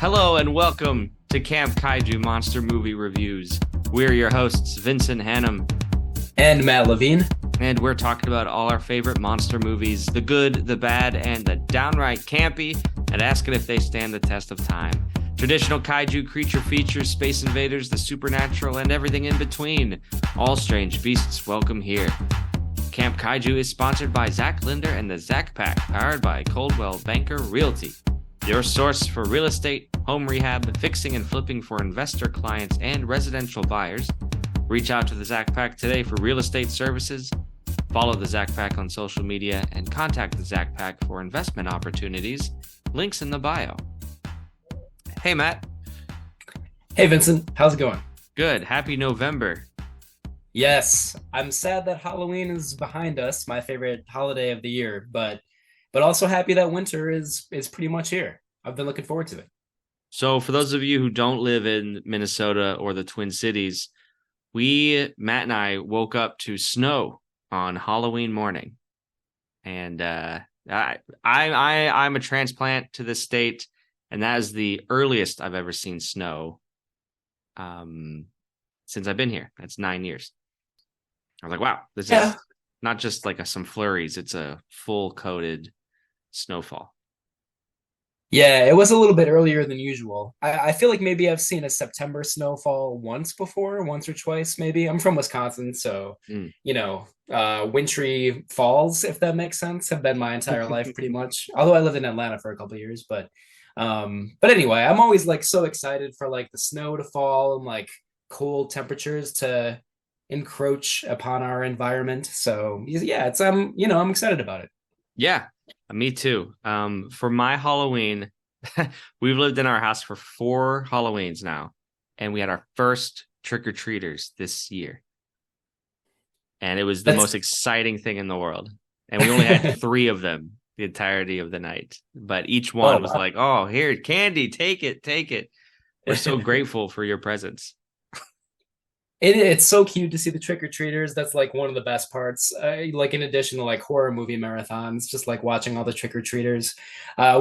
Hello and welcome to Camp Kaiju Monster Movie Reviews. We're your hosts, Vincent Hannum and Matt Levine. And we're talking about all our favorite monster movies, the good, the bad, and the downright campy, and asking if they stand the test of time. Traditional kaiju creature features, space invaders, the supernatural, and everything in between. All strange beasts welcome here. Camp Kaiju is sponsored by Zach Linder and the Zach Pack, powered by Coldwell Banker Realty. Your source for real estate, home rehab, fixing and flipping for investor clients and residential buyers. Reach out to the Zach Pack today for real estate services. Follow the Zach Pack on social media and contact the Zach Pack for investment opportunities. Links in the bio. Hey, Matt. Hey, Vincent. How's it going? Good. Happy November. Yes. I'm sad that Halloween is behind us, my favorite holiday of the year, but also happy that winter is pretty much here. I've been looking forward to it. So for those of you who don't live in Minnesota or the Twin Cities, Matt and I woke up to snow on Halloween morning. And I'm a transplant to this state, and that is the earliest I've ever seen snow since I've been here. That's 9 years. I was like, wow, this is not just like some flurries. It's a full coated snowfall. Yeah, it was a little bit earlier than usual. I feel like maybe I've seen a September snowfall once or twice, maybe. I'm from Wisconsin, so, wintry falls, if that makes sense, have been my entire life pretty much. Although I lived in Atlanta for a couple of years, but anyway, I'm always like so excited for like the snow to fall and like cold temperatures to encroach upon our environment. So yeah, I'm excited about it. Yeah, me too. For my Halloween, we've lived in our house for 4 Halloweens now, and we had our first trick-or-treaters this year. And it was the most exciting thing in the world. And we only had 3 of them the entirety of the night. But each one was like, oh, here, candy, take it. We're so grateful for your presence. It's so cute to see the trick-or-treaters. That's like one of the best parts. Like in addition to like horror movie marathons, just like watching all the trick-or-treaters.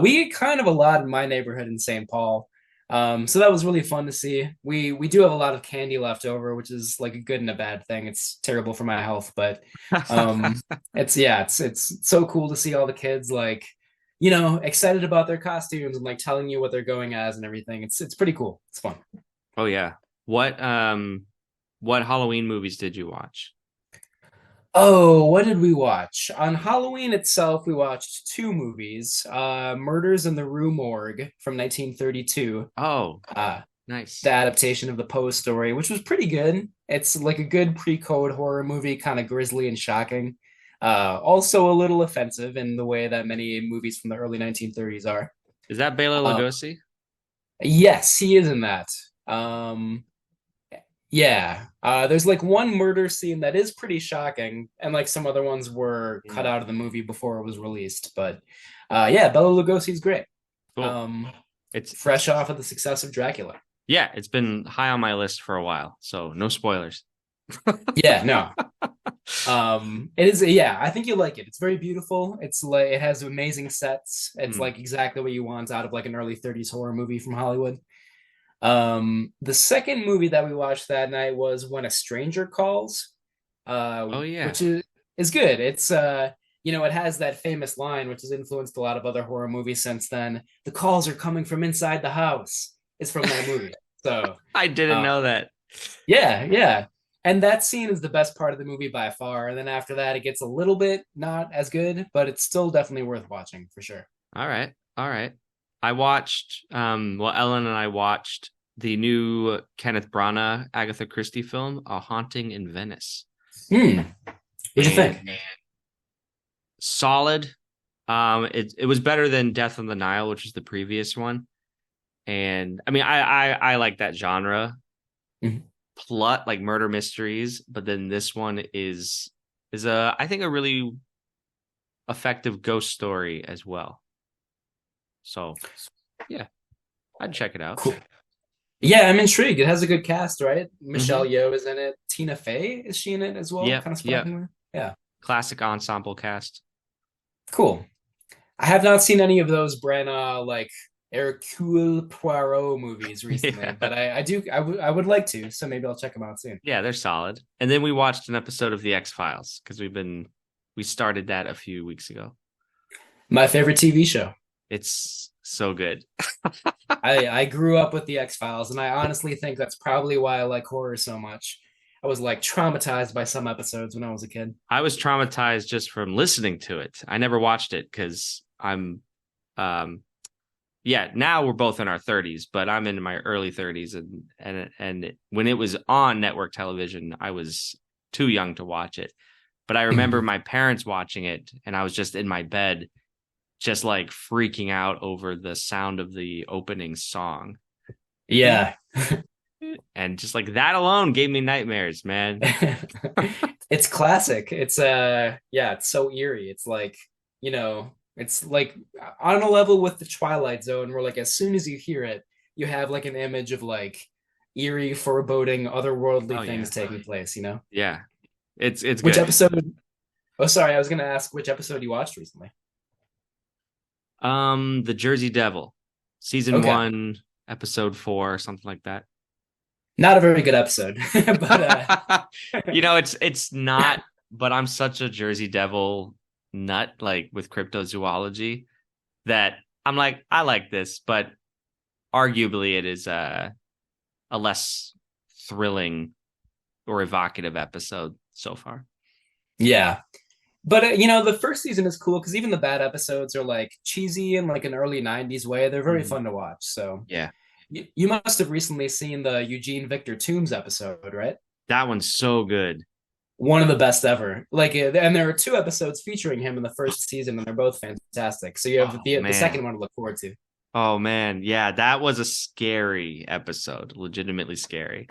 We get kind of a lot in my neighborhood in St. Paul. So that was really fun to see. We do have a lot of candy left over, which is like a good and a bad thing. It's terrible for my health, but it's so cool to see all the kids like, excited about their costumes and like telling you what they're going as and everything. It's pretty cool. It's fun. Oh yeah. What Halloween movies did you watch? Oh, what did we watch? On Halloween itself, we watched 2 movies. Murders in the Rue Morgue from 1932. Oh, nice. The adaptation of the Poe story, which was pretty good. It's like a good pre-code horror movie, kind of grisly and shocking. Also a little offensive in the way that many movies from the early 1930s are. Is that Bela Lugosi? Yes, he is in that. Yeah, there's like one murder scene that is pretty shocking, and like some other ones were cut out of the movie before it was released. But yeah, Bela Lugosi's great. Cool. It's fresh off of the success of Dracula. Yeah, it's been high on my list for a while, so no spoilers. Yeah, no. It is. Yeah, I think you like it. It's very beautiful. It's like it has amazing sets. It's like exactly what you want out of like an early 30s horror movie from Hollywood. The second movie that we watched that night was When a Stranger Calls. Which is good. It's it has that famous line which has influenced a lot of other horror movies since then. The calls are coming from inside the house. It's from that movie. So I didn't know that. Yeah. And that scene is the best part of the movie by far. And then after that, it gets a little bit not as good, but it's still definitely worth watching for sure. All right. I watched, Ellen and I watched the new Kenneth Branagh, Agatha Christie film, A Haunting in Venice. What'd you think? Solid. It was better than Death on the Nile, which is the previous one. And I mean, I like that genre. Plot, like murder mysteries, but then this one is I think a really effective ghost story as well. So yeah, I'd check it out. Cool. Yeah, I'm intrigued. It has a good cast, right? Michelle Yeoh is in it. Tina Fey, is she in it as well? Yeah, kind of surprisingly. Yeah. Classic ensemble cast. Cool. I have not seen any of those Branagh like Hercule Poirot movies recently, Yeah. but I would like to, so maybe I'll check them out soon. Yeah, they're solid. And then we watched an episode of The X-Files because we started that a few weeks ago. My favorite TV show. It's so good. I grew up with the X-Files, and I honestly think that's probably why I like horror so much. I was like traumatized by some episodes when I was a kid. I was traumatized just from listening to it. I never watched it because um yeah, now we're both in our 30s, but I'm in my early 30s and when it was on network television, I was too young to watch it. But I remember my parents watching it and I was just in my bed just like freaking out over the sound of the opening song. Yeah. And just like that alone gave me nightmares, man. It's classic. It's yeah, it's so eerie. It's like, it's like on a level with the Twilight Zone where like as soon as you hear it, you have like an image of like eerie, foreboding, otherworldly Oh yeah. things taking place, Yeah. It's Which good. episode? Oh, sorry, I was gonna ask which episode you watched recently. The Jersey Devil, season Okay. 1, episode 4, something like that. Not a very good episode, but It's not, but I'm such a Jersey Devil nut, like with cryptozoology, that I'm like, I like this, but arguably it is a less thrilling or evocative episode so far. yeah. But the first season is cool because even the bad episodes are like cheesy in like an early '90s way. They're very Mhm. fun to watch. So Yeah, you must have recently seen the Eugene Victor Toombs episode, right? that one's so good. One of the best ever. Like, and there are two episodes featuring him in the first season, and they're both fantastic. So you have Oh the man. second one to look forward to. Oh man. Yeah, that was a scary episode, legitimately scary.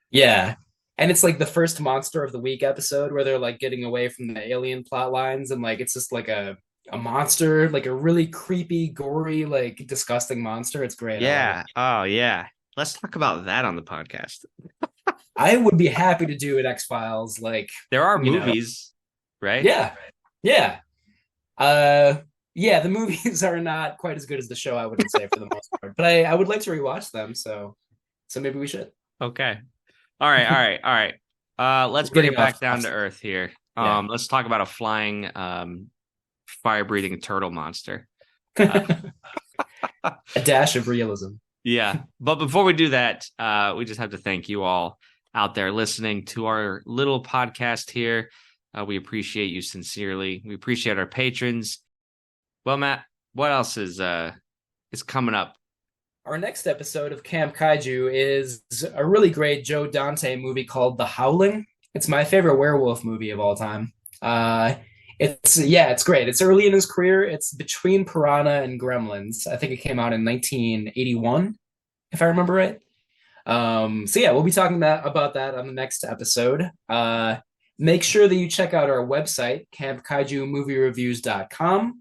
Yeah. And it's like the first Monster of the Week episode where they're like getting away from the alien plot lines and like it's just like a monster, like a really creepy, gory, like disgusting monster. It's great. I love it. Yeah. Oh yeah. Let's talk about that on the podcast. I would be happy to do an X-Files, like, There are you know, movies, right? yeah. Yeah. Uh yeah, the movies are not quite as good as the show, I wouldn't say for the most part. But I would like to rewatch them, so maybe we should. Okay. All right, all right, all right. Let's We're bring getting it back off down to earth here. yeah. Let's talk about a flying, fire-breathing turtle monster. Uh, A dash of realism. yeah, but before we do that, we just have to thank you all out there listening to our little podcast here. We appreciate you sincerely. We appreciate our patrons. Well, Matt, what else is coming up? Our next episode of Camp Kaiju is a really great Joe Dante movie called The Howling. It's my favorite werewolf movie of all time. It's great. It's early in his career. It's between Piranha and Gremlins. I think it came out in 1981, if I remember right. So yeah, we'll be talking about that on the next episode. Make sure that you check out our website, campkaijumoviereviews.com.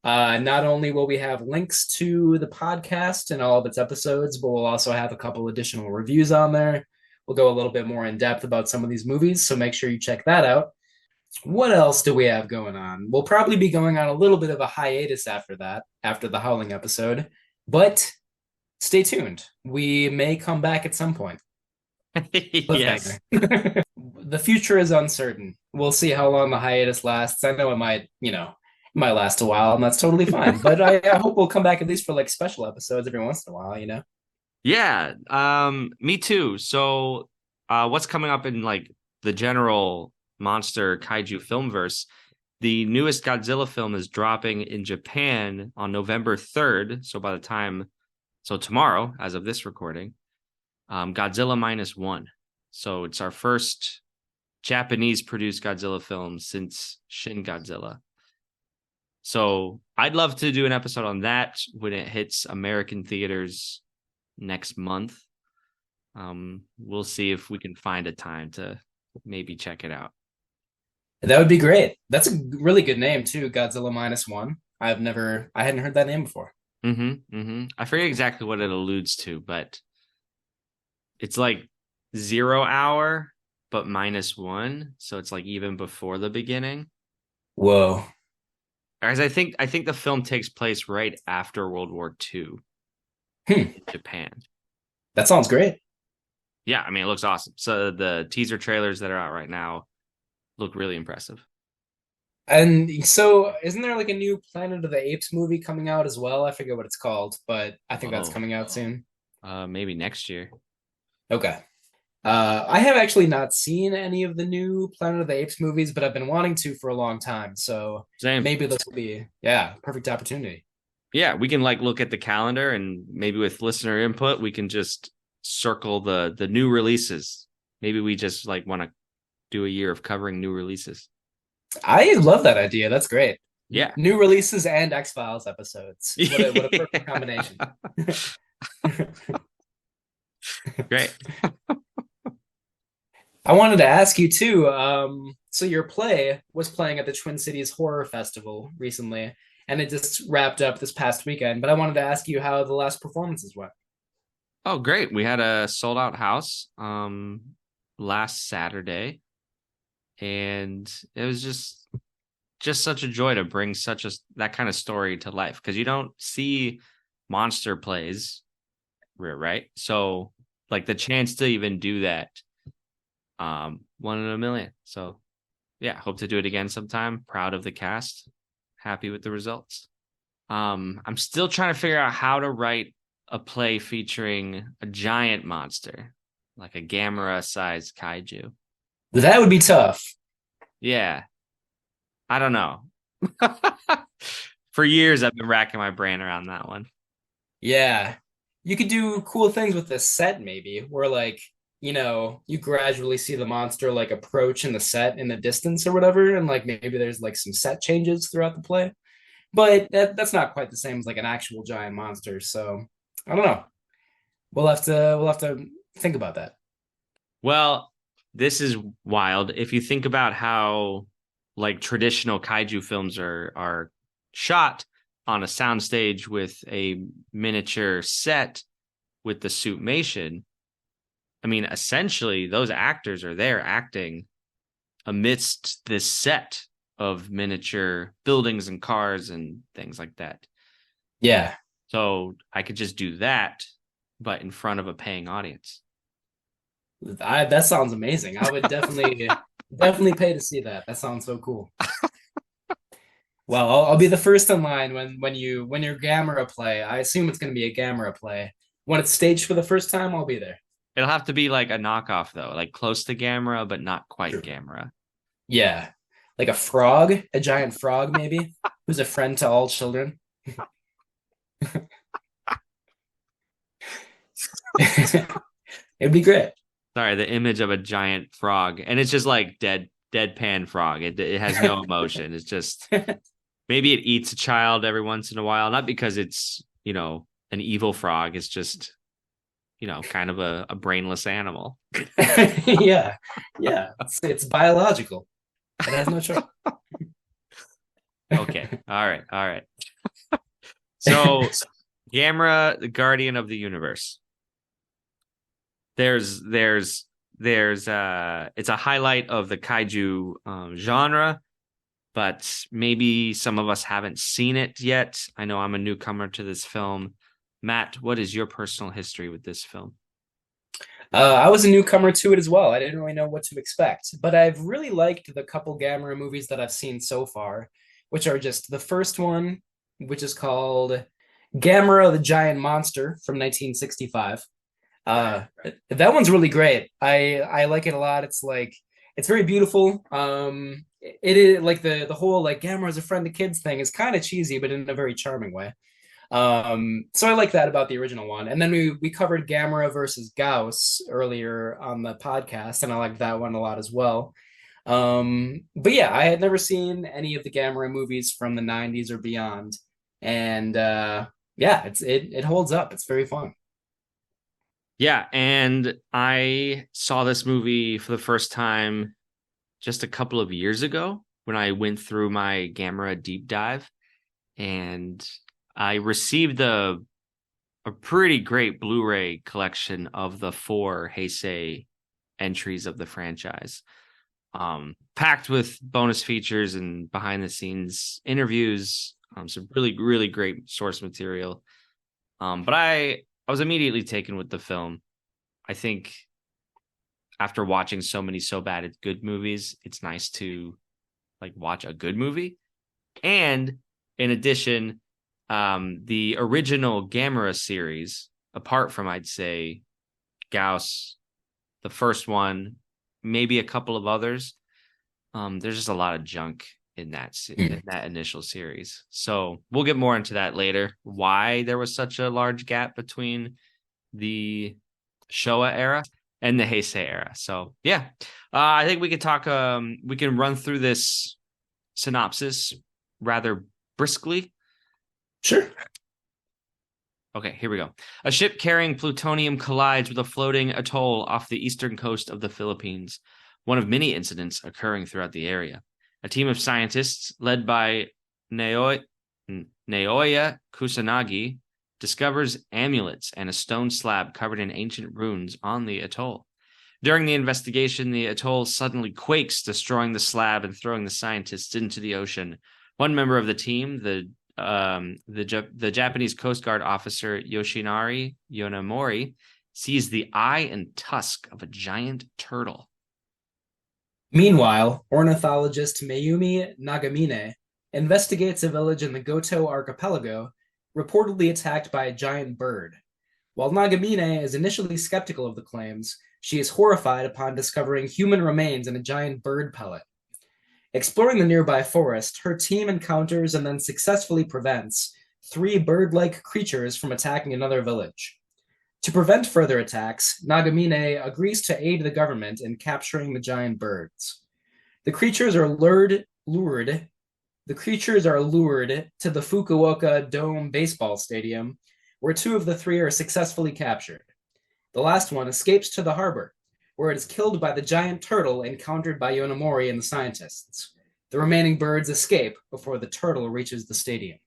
Not only will we have links to the podcast and all of its episodes, but we'll also have a couple additional reviews on there. We'll go a little bit more in depth about some of these movies, so make sure you check that out. What else do we have going on? We'll probably be going on a little bit of a hiatus after that, after the Howling episode, but stay tuned. We may come back at some point. Yes. The future is uncertain. We'll see how long the hiatus lasts. I know it might last a while, and that's totally fine. But I hope we'll come back at least for like special episodes every once in a while. Yeah, me too. So, what's coming up in like the general monster kaiju filmverse? The newest Godzilla film is dropping in Japan on November 3rd. So tomorrow, as of this recording, Godzilla minus one. So it's our first Japanese produced Godzilla film since Shin Godzilla. So I'd love to do an episode on that when it hits American theaters next month. We'll see if we can find a time to maybe check it out. That would be great. That's a really good name too, Godzilla minus one. I hadn't heard that name before. I forget exactly what it alludes to, but it's like 0 hour, but minus one. So it's like even before the beginning. Whoa. As I think the film takes place right after World War II. Hmm. in Japan. That sounds great. Yeah, I mean, it looks awesome. So the teaser trailers that are out right now look really impressive. And so, isn't there like a new Planet of the Apes movie coming out as well? I forget what it's called, but I think that's Oh, coming out soon. maybe next year. Okay. I have actually not seen any of the new Planet of the Apes movies, but I've been wanting to for a long time. So Same. maybe this will be, yeah, perfect opportunity. Yeah, we can like look at the calendar and maybe with listener input, we can just circle the new releases. Maybe we just like want to do a year of covering new releases. I love that idea. That's great. Yeah. New releases and X-Files episodes. What a perfect combination. Great. I wanted to ask you too. So your play was playing at the Twin Cities Horror Festival recently, and it just wrapped up this past weekend. But I wanted to ask you how the last performances went. Oh, great. We had a sold out house last Saturday, and it was just such a joy to bring such a that kind of story to life because you don't see monster plays, right? So like the chance to even do that, one in a million. So yeah, hope to do it again sometime. Proud of the cast, happy with the results. I'm still trying to figure out how to write a play featuring a giant monster, like a Gamera sized kaiju. That would be tough. Yeah, I don't know. For years, I've been racking my brain around that one. Yeah. You could do cool things with this set, maybe, where like, you gradually see the monster like approach in the set in the distance or whatever, and like maybe there's like some set changes throughout the play. But that's not quite the same as like an actual giant monster. So I don't know. We'll have to think about that. Well, this is wild. If you think about how like traditional kaiju films are shot on a soundstage with a miniature set with the suitmation, I mean, essentially those actors are there acting amidst this set of miniature buildings and cars and things like that. Yeah. So I could just do that, but in front of a paying audience. That sounds amazing. I would definitely pay to see that. That sounds so cool. Well, I'll be the first in line when your Gamera play. I assume it's going to be a Gamera play. When it's staged for the first time, I'll be there. It'll have to be like a knockoff though, like close to Gamera, but not quite Sure. Gamera. Yeah, like a frog, a giant frog, maybe, who's a friend to all children. It'd be great. Sorry, the image of a giant frog, and it's just like deadpan frog. It has no emotion. It's just maybe it eats a child every once in a while, not because it's an evil frog. It's just kind of a brainless animal. Yeah, yeah. It's biological. It has no choice. Okay, all right. So Gamera, the guardian of the universe. There's it's a highlight of the kaiju genre, but maybe some of us haven't seen it yet. I know I'm a newcomer to this film. Matt, what is your personal history with this film? I was a newcomer to it as well. I didn't really know what to expect, but I've really liked the couple Gamera movies that I've seen so far, which are just the first one, which is called Gamera the Giant Monster from 1965. That one's really great. I like it a lot. It's very beautiful. It is like the whole like Gamera is a friend of kids thing is kind of cheesy, but in a very charming way. So I like that about the original one. And then we covered Gamera versus Gauss earlier on the podcast, and I liked that one a lot as well. But yeah, I had never seen any of the Gamera movies from the 90s or beyond. And yeah, it holds up. It's very fun. Yeah, and I saw this movie for the first time just a couple of years ago when I went through my Gamera deep dive, and I received a pretty great Blu-ray collection of the 4 Heisei entries of the franchise, packed with bonus features and behind the scenes interviews, some really, really great source material. But I I was immediately taken with the film. I think after watching so many so bad it's good movies, it's nice to like watch a good movie. And in addition, the original Gamera series, apart from I'd say Gauss, the first one, maybe a couple of others, there's just a lot of junk in that initial series. So we'll get more into that later. Why there was such a large gap between the Showa era and the Heisei era. So yeah, I think we could talk. We can run through this synopsis rather briskly. Sure. Okay, here we go. A ship carrying plutonium collides with a floating atoll off the eastern coast of the Philippines, one of many incidents occurring throughout the area. A team of scientists led by Naoya Kusanagi discovers amulets and a stone slab covered in ancient runes on the atoll. During the investigation, the atoll suddenly quakes, destroying the slab and throwing the scientists into the ocean. One member of the team, the Japanese Coast Guard officer Yoshinari Yonemori, sees the eye and tusk of a giant turtle. Meanwhile, ornithologist Mayumi Nagamine investigates a village in the Goto archipelago reportedly attacked by a giant bird. While Nagamine is initially skeptical of the claims, she is horrified upon discovering human remains in a giant bird pellet. Exploring the nearby forest, her team encounters and then successfully prevents 3 bird-like creatures from attacking another village. To prevent further attacks, Nagamine agrees to aid the government in capturing the giant birds. The creatures are lured to the Fukuoka Dome baseball stadium, where 2 of the 3 are successfully captured. The last one escapes to the harbor, where it is killed by the giant turtle encountered by Yonemori and the scientists. The remaining birds escape before the turtle reaches the stadium.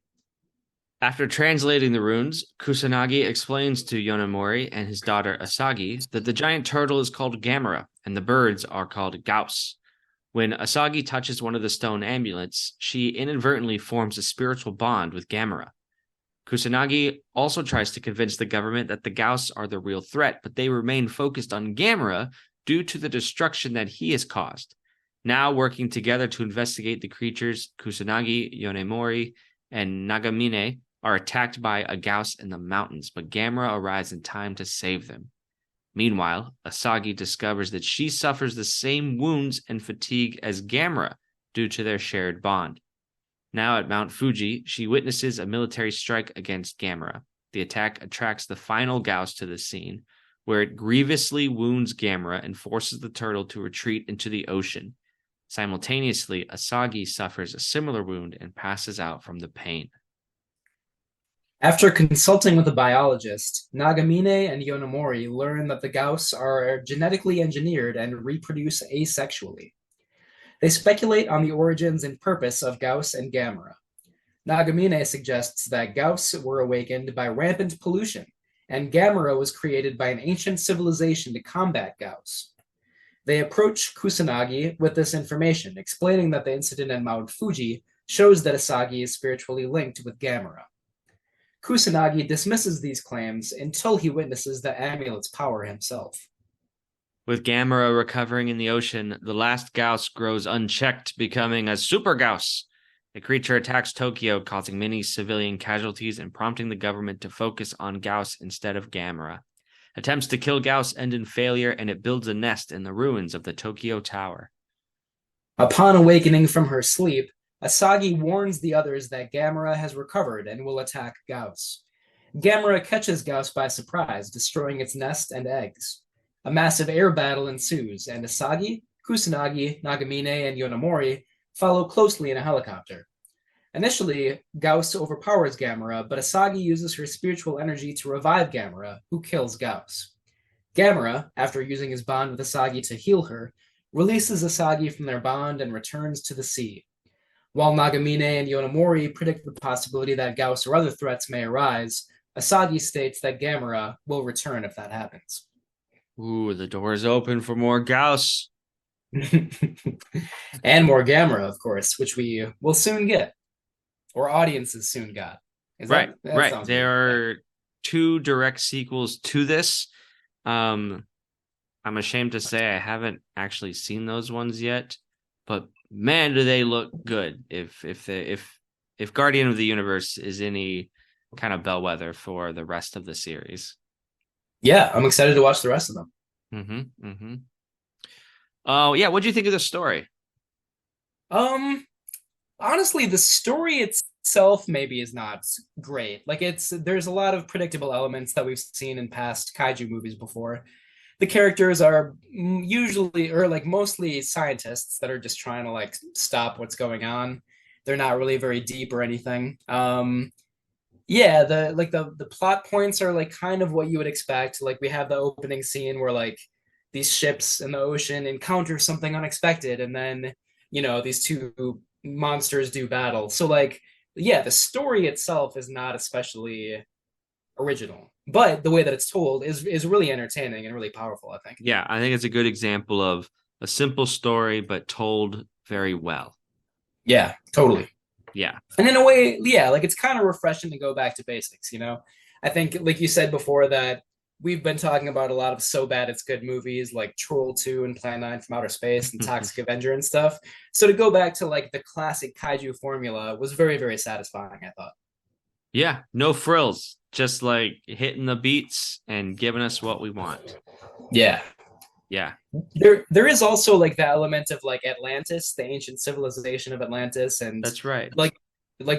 After translating the runes, Kusanagi explains to Yonemori and his daughter Asagi that the giant turtle is called Gamera and the birds are called Gauss. When Asagi touches one of the stone amulets, she inadvertently forms a spiritual bond with Gamera. Kusanagi also tries to convince the government that the Gauss are the real threat, but they remain focused on Gamera due to the destruction that he has caused. Now working together to investigate the creatures, Kusanagi, Yonemori, and Nagamine are attacked by a Gauss in the mountains, but Gamera arrives in time to save them. Meanwhile, Asagi discovers that she suffers the same wounds and fatigue as Gamera due to their shared bond. Now at Mount Fuji, she witnesses a military strike against Gamera. The attack attracts the final Gauss to the scene, where it grievously wounds Gamera and forces the turtle to retreat into the ocean. Simultaneously, Asagi suffers a similar wound and passes out from the pain. After consulting with a biologist, Nagamine and Yonemori learn that the Gauss are genetically engineered and reproduce asexually. They speculate on the origins and purpose of Gauss and Gamera. Nagamine suggests that Gauss were awakened by rampant pollution, and Gamera was created by an ancient civilization to combat Gauss. They approach Kusanagi with this information, explaining that the incident at Mount Fuji shows that Asagi is spiritually linked with Gamera. Kusanagi dismisses these claims until he witnesses the amulet's power himself. With Gamera recovering in the ocean, the last Gauss grows unchecked, becoming a super Gauss. The creature attacks Tokyo, causing many civilian casualties and prompting the government to focus on Gauss instead of Gamera. Attempts to kill Gauss end in failure, and it builds a nest in the ruins of the Tokyo Tower. Upon awakening from her sleep, Asagi warns the others that Gamera has recovered and will attack Gauss. Gamera catches Gauss by surprise, destroying its nest and eggs. A massive air battle ensues, and Asagi, Kusanagi, Nagamine, and Yonemori follow closely in a helicopter. Initially, Gauss overpowers Gamera, but Asagi uses her spiritual energy to revive Gamera, who kills Gauss. Gamera, after using his bond with Asagi to heal her, releases Asagi from their bond and returns to the sea. While Nagamine and Yonemori predict the possibility that Gauss or other threats may arise, Asagi states that Gamera will return if that happens. Ooh, the door is open for more Gauss. And more Gamera, of course, which we will soon get. Or audiences soon got. Right. There are two direct sequels to this. I'm ashamed to say I haven't actually seen those ones yet, but man, do they look good. If Guardian of the Universe is any kind of bellwether for the rest of the series. Yeah, I'm excited to watch the rest of them. Oh yeah, what do you think of the story? Um, Honestly, the story itself maybe is not great. Like there's a lot of predictable elements that we've seen in past kaiju movies before. The characters are usually or like mostly scientists that are just trying to like stop what's going on. They're not really very deep or anything. Yeah, the plot points are like kind of what you would expect. Like we have the opening scene where like these ships in the ocean encounter something unexpected, and then these two monsters do battle. So like yeah, the story itself is not especially original, but the way that it's told is really entertaining and really powerful, I think. Yeah, I think it's a good example of a simple story but told very well. Yeah, totally. Yeah. And in a way, yeah, like it's kind of refreshing to go back to basics. I think, like you said before, that we've been talking about a lot of so bad it's good movies like Troll 2 and Plan 9 from Outer Space and Toxic Avenger and stuff. So to go back to like the classic kaiju formula was very, very satisfying, I thought. Yeah, no frills, just like hitting the beats and giving us what we want. Yeah. Yeah. There is also like the element of like Atlantis, the ancient civilization of Atlantis, and That's right. like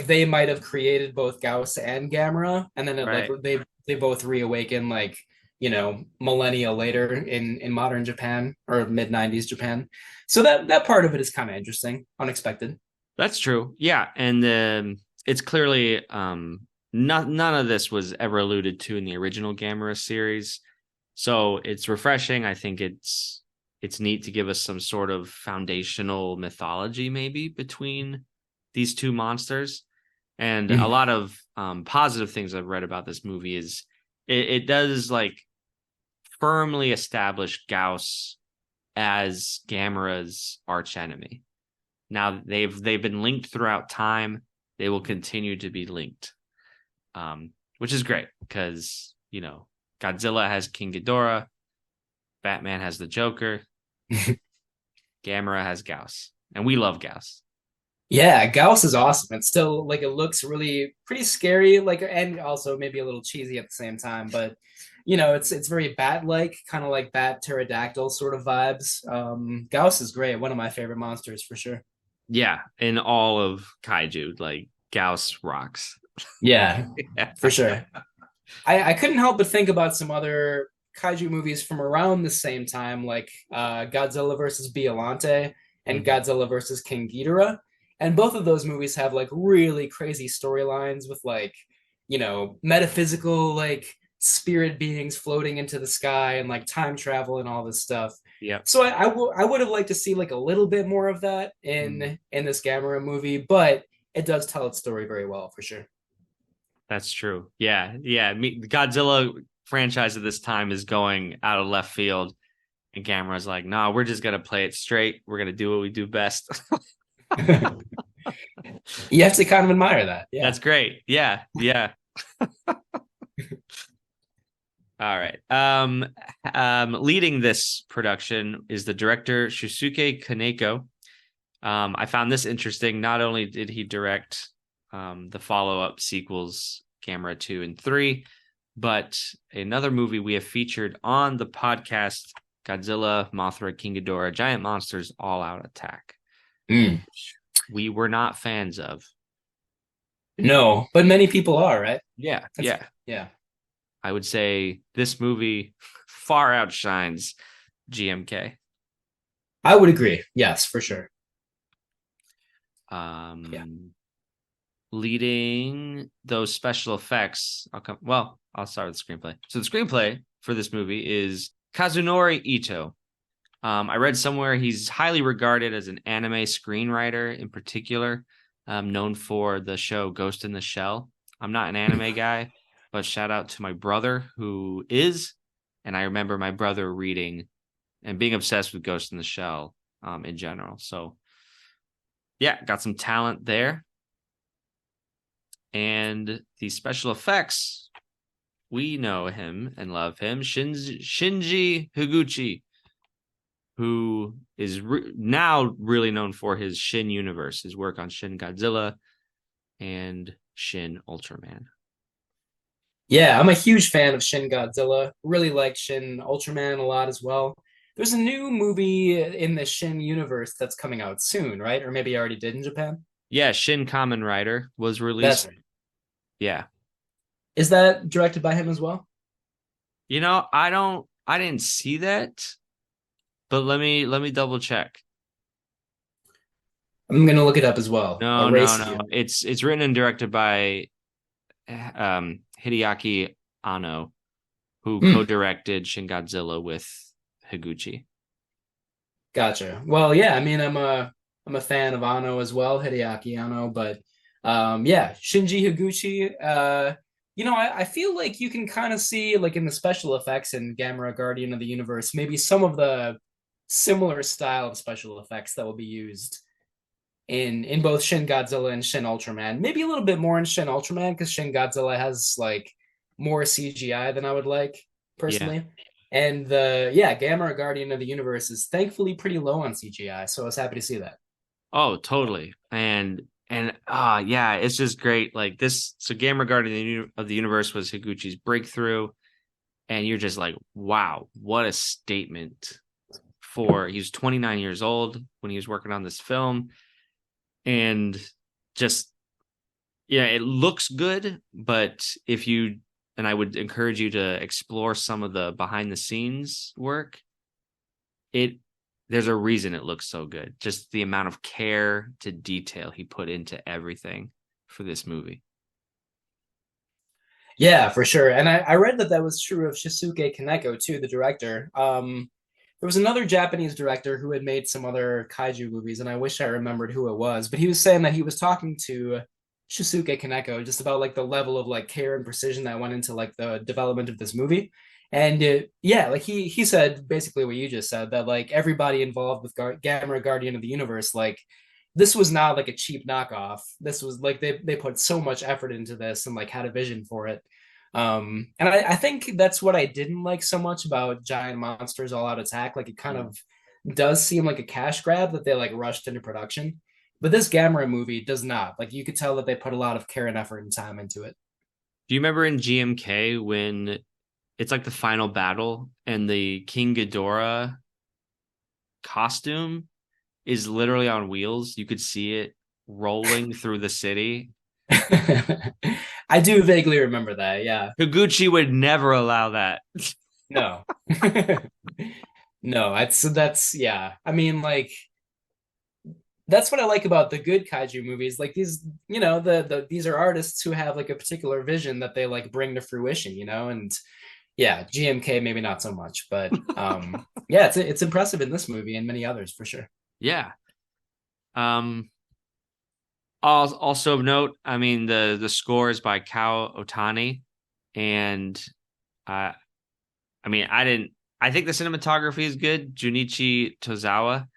they might have created both Gauss and Gamera, and then Right. like they both reawaken like millennia later in modern Japan or mid 90s Japan. So that part of it is kind of interesting, unexpected. That's true. Yeah, and it's clearly none of this was ever alluded to in the original Gamera series. So it's refreshing. I think it's neat to give us some sort of foundational mythology maybe between these two monsters. And a lot of positive things I've read about this movie is it does like firmly establish Gauss as Gamera's archenemy. Now they've been linked throughout time. They will continue to be linked, which is great because Godzilla has King Ghidorah, Batman has the Joker, Gamera has Gauss, and we love Gauss. Yeah, Gauss is awesome. It's still like it looks really pretty scary, like and also maybe a little cheesy at the same time. But it's very bat-like, kind of like bat pterodactyl sort of vibes. Gauss is great, one of my favorite monsters for sure. Yeah, in all of Kaiju, like Gauss rocks. Yeah, Yeah. for sure. I couldn't help but think about some other kaiju movies from around the same time, like Godzilla versus Biollante and Godzilla versus King Ghidorah. And both of those movies have like really crazy storylines with like, metaphysical like spirit beings floating into the sky and like time travel and all this stuff. Yeah. So I would have liked to see like a little bit more of that in this Gamera movie, but it does tell its story very well for sure. That's true. Yeah. The Godzilla franchise at this time is going out of left field, and Gamera's like, "No, we're just gonna play it straight. We're gonna do what we do best." You have to kind of admire that. Yeah. That's great. Yeah. All right. Leading this production is the director Shusuke Kaneko. I found this interesting. Not only did he direct the follow-up sequels, Gamera 2 and 3, but another movie we have featured on the podcast, Godzilla, Mothra, King Ghidorah, Giant Monsters All Out Attack. We were not fans of. No, but many people are, right? Yeah. I would say this movie far outshines GMK. I would agree. Yes, for sure. Leading those special effects, I'll start with the screenplay. So the screenplay for this movie is Kazunori Ito. I read somewhere he's highly regarded as an anime screenwriter in particular, known for the show Ghost in the Shell. I'm not an anime guy, but shout out to my brother who is, and I remember my brother reading and being obsessed with Ghost in the Shell in general. So yeah, got some talent there. And the special effects we know him and love him, Shinji Higuchi, who is now really known for his Shin universe, his work on Shin Godzilla and Shin Ultraman. Yeah, I'm a huge fan of Shin Godzilla. Really like Shin Ultraman a lot as well. There's a new movie in the Shin universe that's coming out soon, right? Or maybe already did in Japan. Yeah, Shin Kamen Rider was That's released. right. Yeah. Is that directed by him as well? I didn't see that, but let me double check. I'm gonna look it up as well. No, no, Erase no. you. It's written and directed by Hideaki Anno, who Hmm, co-directed Shin Godzilla with Higuchi. gotcha. Well, yeah, I mean, I'm a fan of Anno as well, Hideaki Anno, but yeah, Shinji Higuchi. I feel like you can kind of see like in the special effects in Gamera Guardian of the Universe, maybe some of the similar style of special effects that will be used in both Shin Godzilla and Shin Ultraman. Maybe a little bit more in Shin Ultraman because Shin Godzilla has like more CGI than I would like Yeah. personally. And the yeah, Gamera Guardian of the Universe is thankfully pretty low on CGI, so I was happy to see that. Oh, totally. And yeah, it's just great. Like this, so Gamer Guardian of the Universe was Higuchi's breakthrough, and you're just like, wow, what a statement for he was 29 years old when he was working on this film, and just yeah, it looks good, but if you and I would encourage you to explore some of the behind the scenes work. It There's a reason it looks so good. Just the amount of care to detail he put into everything for this movie. Yeah, for sure. And I read that that was true of Shisuke Kaneko too, the director. There was another Japanese director who had made some other kaiju movies, and I wish I remembered who it was. But he was saying that he was talking to Shisuke Kaneko just about like the level of like care and precision that went into like the development of this movie. And yeah, like he said basically what you just said that like everybody involved with Gamera Guardian of the Universe, like this was not like a cheap knockoff. This was like they put so much effort into this and like had a vision for it. And I think that's what I didn't like so much about Giant Monsters All Out Attack. Like it kind Mm. of does seem like a cash grab that they like rushed into production. But this Gamera movie does not. Like you could tell that they put a lot of care and effort and time into it. Do you remember in GMK when it's like the final battle and the King Ghidorah costume is literally on wheels? You could see it rolling through the city. I do vaguely remember that. Yeah. Higuchi would never allow that. No. No, that's yeah. I mean, like that's what I like about the good kaiju movies. Like these, these are artists who have like a particular vision that they like bring to fruition. And yeah, GMK maybe not so much, but yeah, it's impressive in this movie and many others for sure. Yeah. Um, also of note, I mean the score is by Kao Otani, and uh, I mean I didn't. I think the cinematography is good. Junichi Tozawa.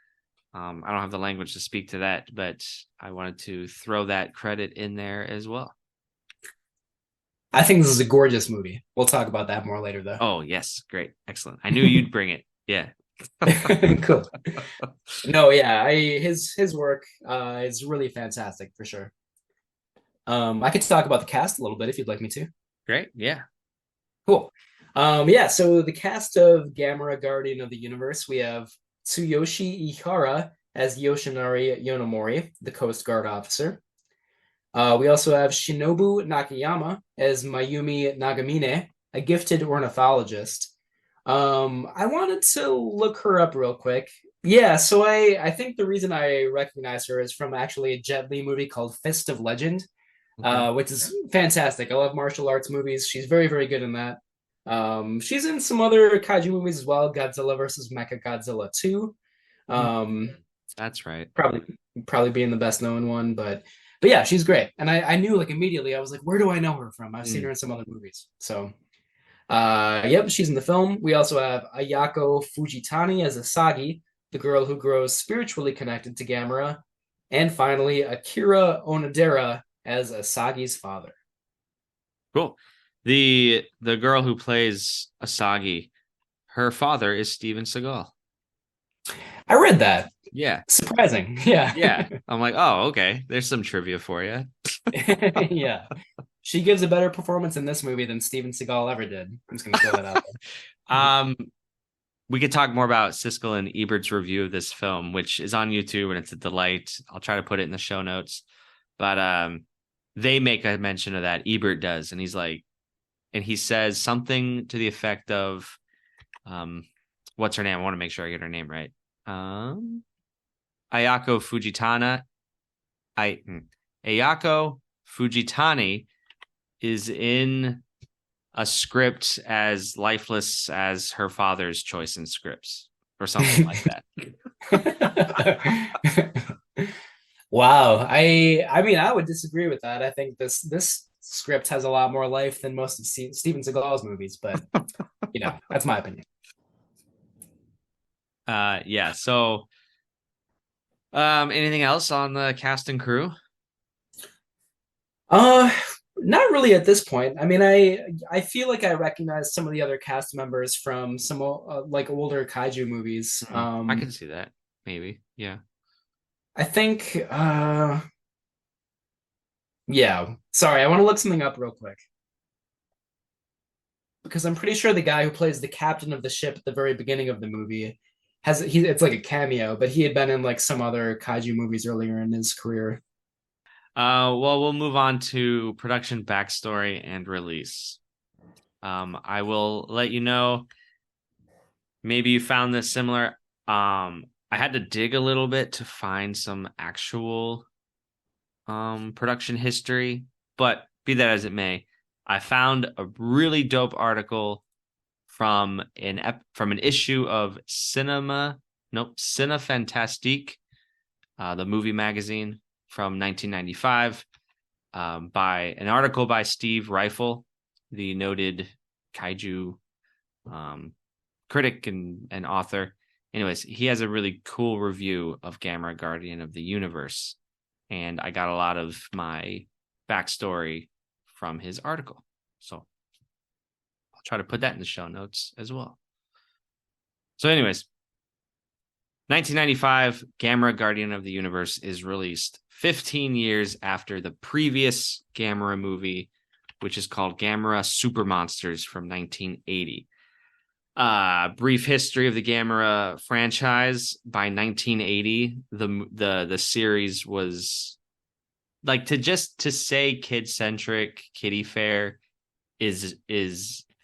I don't have the language to speak to that, but I wanted to throw that credit in there as well. I think this is a gorgeous movie. We'll talk about that more later though. Oh yes, great, excellent. I knew you'd bring it. Yeah. Cool. No, yeah, his work is really fantastic for sure. I could talk about the cast a little bit if you'd like me to. Great. Yeah. Cool. Yeah, so the cast of Gamera Guardian of the Universe, we have Tsuyoshi Ihara as Yoshinari Yonomori, the Coast Guard officer. We also have Shinobu Nakayama as Mayumi Nagamine, a gifted ornithologist. I wanted to look her up real quick. Yeah, so I think the reason I recognize her is from actually a Jet Li movie called Fist of Legend, Okay. which is fantastic. I love martial arts movies. She's very, very good in that. She's in some other kaiju movies as well, Godzilla versus Mecha Godzilla 2. Hmm. Um, That's right. probably being the best known one, but yeah, she's great. And I knew like immediately, I was like, where do I know her from? I've seen Hmm. her in some other movies. So yep, she's in the film. We also have Ayako Fujitani as Asagi, the girl who grows spiritually connected to Gamera. And finally, Akira Onodera as Asagi's father. Cool. The girl who plays Asagi, her father is Steven Seagal. I read that. Yeah. Surprising. Yeah. Yeah. I'm like, oh, okay. There's some trivia for you. Yeah. She gives a better performance in this movie than Steven Seagal ever did. I'm just gonna throw that out there. um, we could talk more about Siskel and Ebert's review of this film, which is on YouTube and it's a delight. I'll try to put it in the show notes. But they make a mention of that. Ebert does, and he's like, and he says something to the effect of, what's her name? I want to make sure I get her name right. Ayako Fujitana. Ayako Fujitani is in a script as lifeless as her father's choice in scripts, or something like that. Wow. I mean, I would disagree with that. I think this script has a lot more life than most of Steven Seagal's movies, but that's my opinion. Yeah. So, anything else on the cast and crew? Not really at this point. I mean, I feel like I recognize some of the other cast members from some like older kaiju movies. I can see that. Maybe. Yeah. I think yeah. Sorry, I want to look something up real quick. Because I'm pretty sure the guy who plays the captain of the ship at the very beginning of the movie it's like a cameo, but he had been in like some other kaiju movies earlier in his career. Well, we'll move on to production backstory and release. I will let you know. Maybe you found this similar. I had to dig a little bit to find some actual production history, but be that as it may, I found a really dope article from an issue of Cine Fantastique, the movie magazine from 1995, by an article by Steve Rifle, the noted kaiju critic and author. Anyways, he has a really cool review of Gamera Guardian of the Universe, and I got a lot of my backstory from his article. So I'll try to put that in the show notes as well. So anyways, 1995, Gamera Guardian of the Universe is released 15 years after the previous Gamera movie, which is called Gamera Super Monsters from 1980. Brief history of the Gamera franchise. By 1980, the series was like, to say kid-centric, kiddie fair is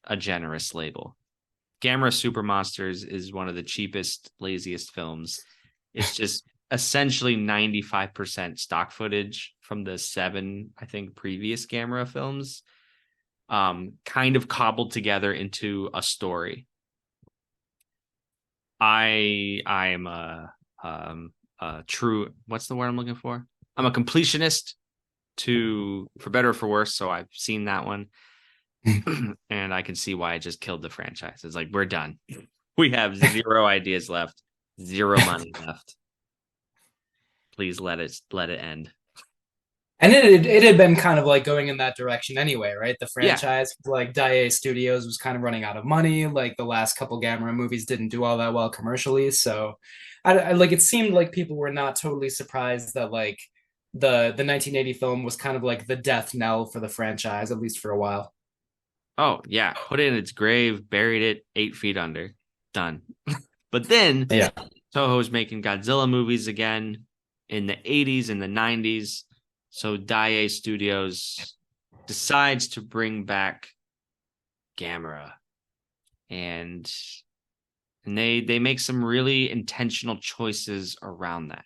a generous label. Gamera Super Monsters is one of the cheapest, laziest films. It's just essentially 95% stock footage from the 7, I think, previous Gamera films, kind of cobbled together into a story. I am a true, what's the word I'm looking for? I'm a completionist for better or for worse, so I've seen that one. And I can see why I just killed the franchise. It's like, we're done. We have 0 ideas left, 0 money left. Please let it end. And it had been kind of like going in that direction anyway, right? The franchise, like Daiei Studios was kind of running out of money. Like the last couple Gamera movies didn't do all that well commercially. So I like, it seemed like people were not totally surprised that like the 1980 film was kind of like the death knell for the franchise, at least for a while. Oh, yeah. Put it in its grave, buried it 8 feet under. Done. But then Toho's making Godzilla movies again in the 80s and the 90s. So Daiei Studios decides to bring back Gamera. And they make some really intentional choices around that.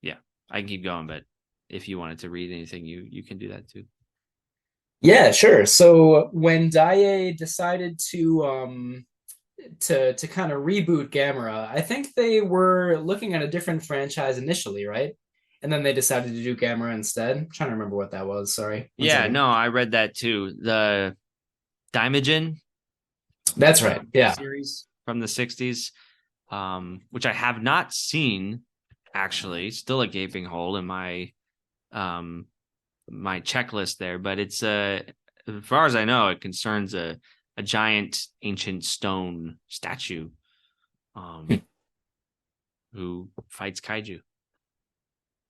Yeah, I can keep going, but if you wanted to read anything, you can do that too. Yeah, sure. So when Daiei decided to kind of reboot Gamera, I think they were looking at a different franchise initially, right? And then they decided to do Gamera instead. I'm trying to remember what that was. Sorry. Yeah, no, I read that too. The Daimajin. That's right. Yeah. Series from the 60s, which I have not seen, actually. Still a gaping hole in my my checklist there, but it's as far as I know, it concerns a giant ancient stone statue um who fights kaiju.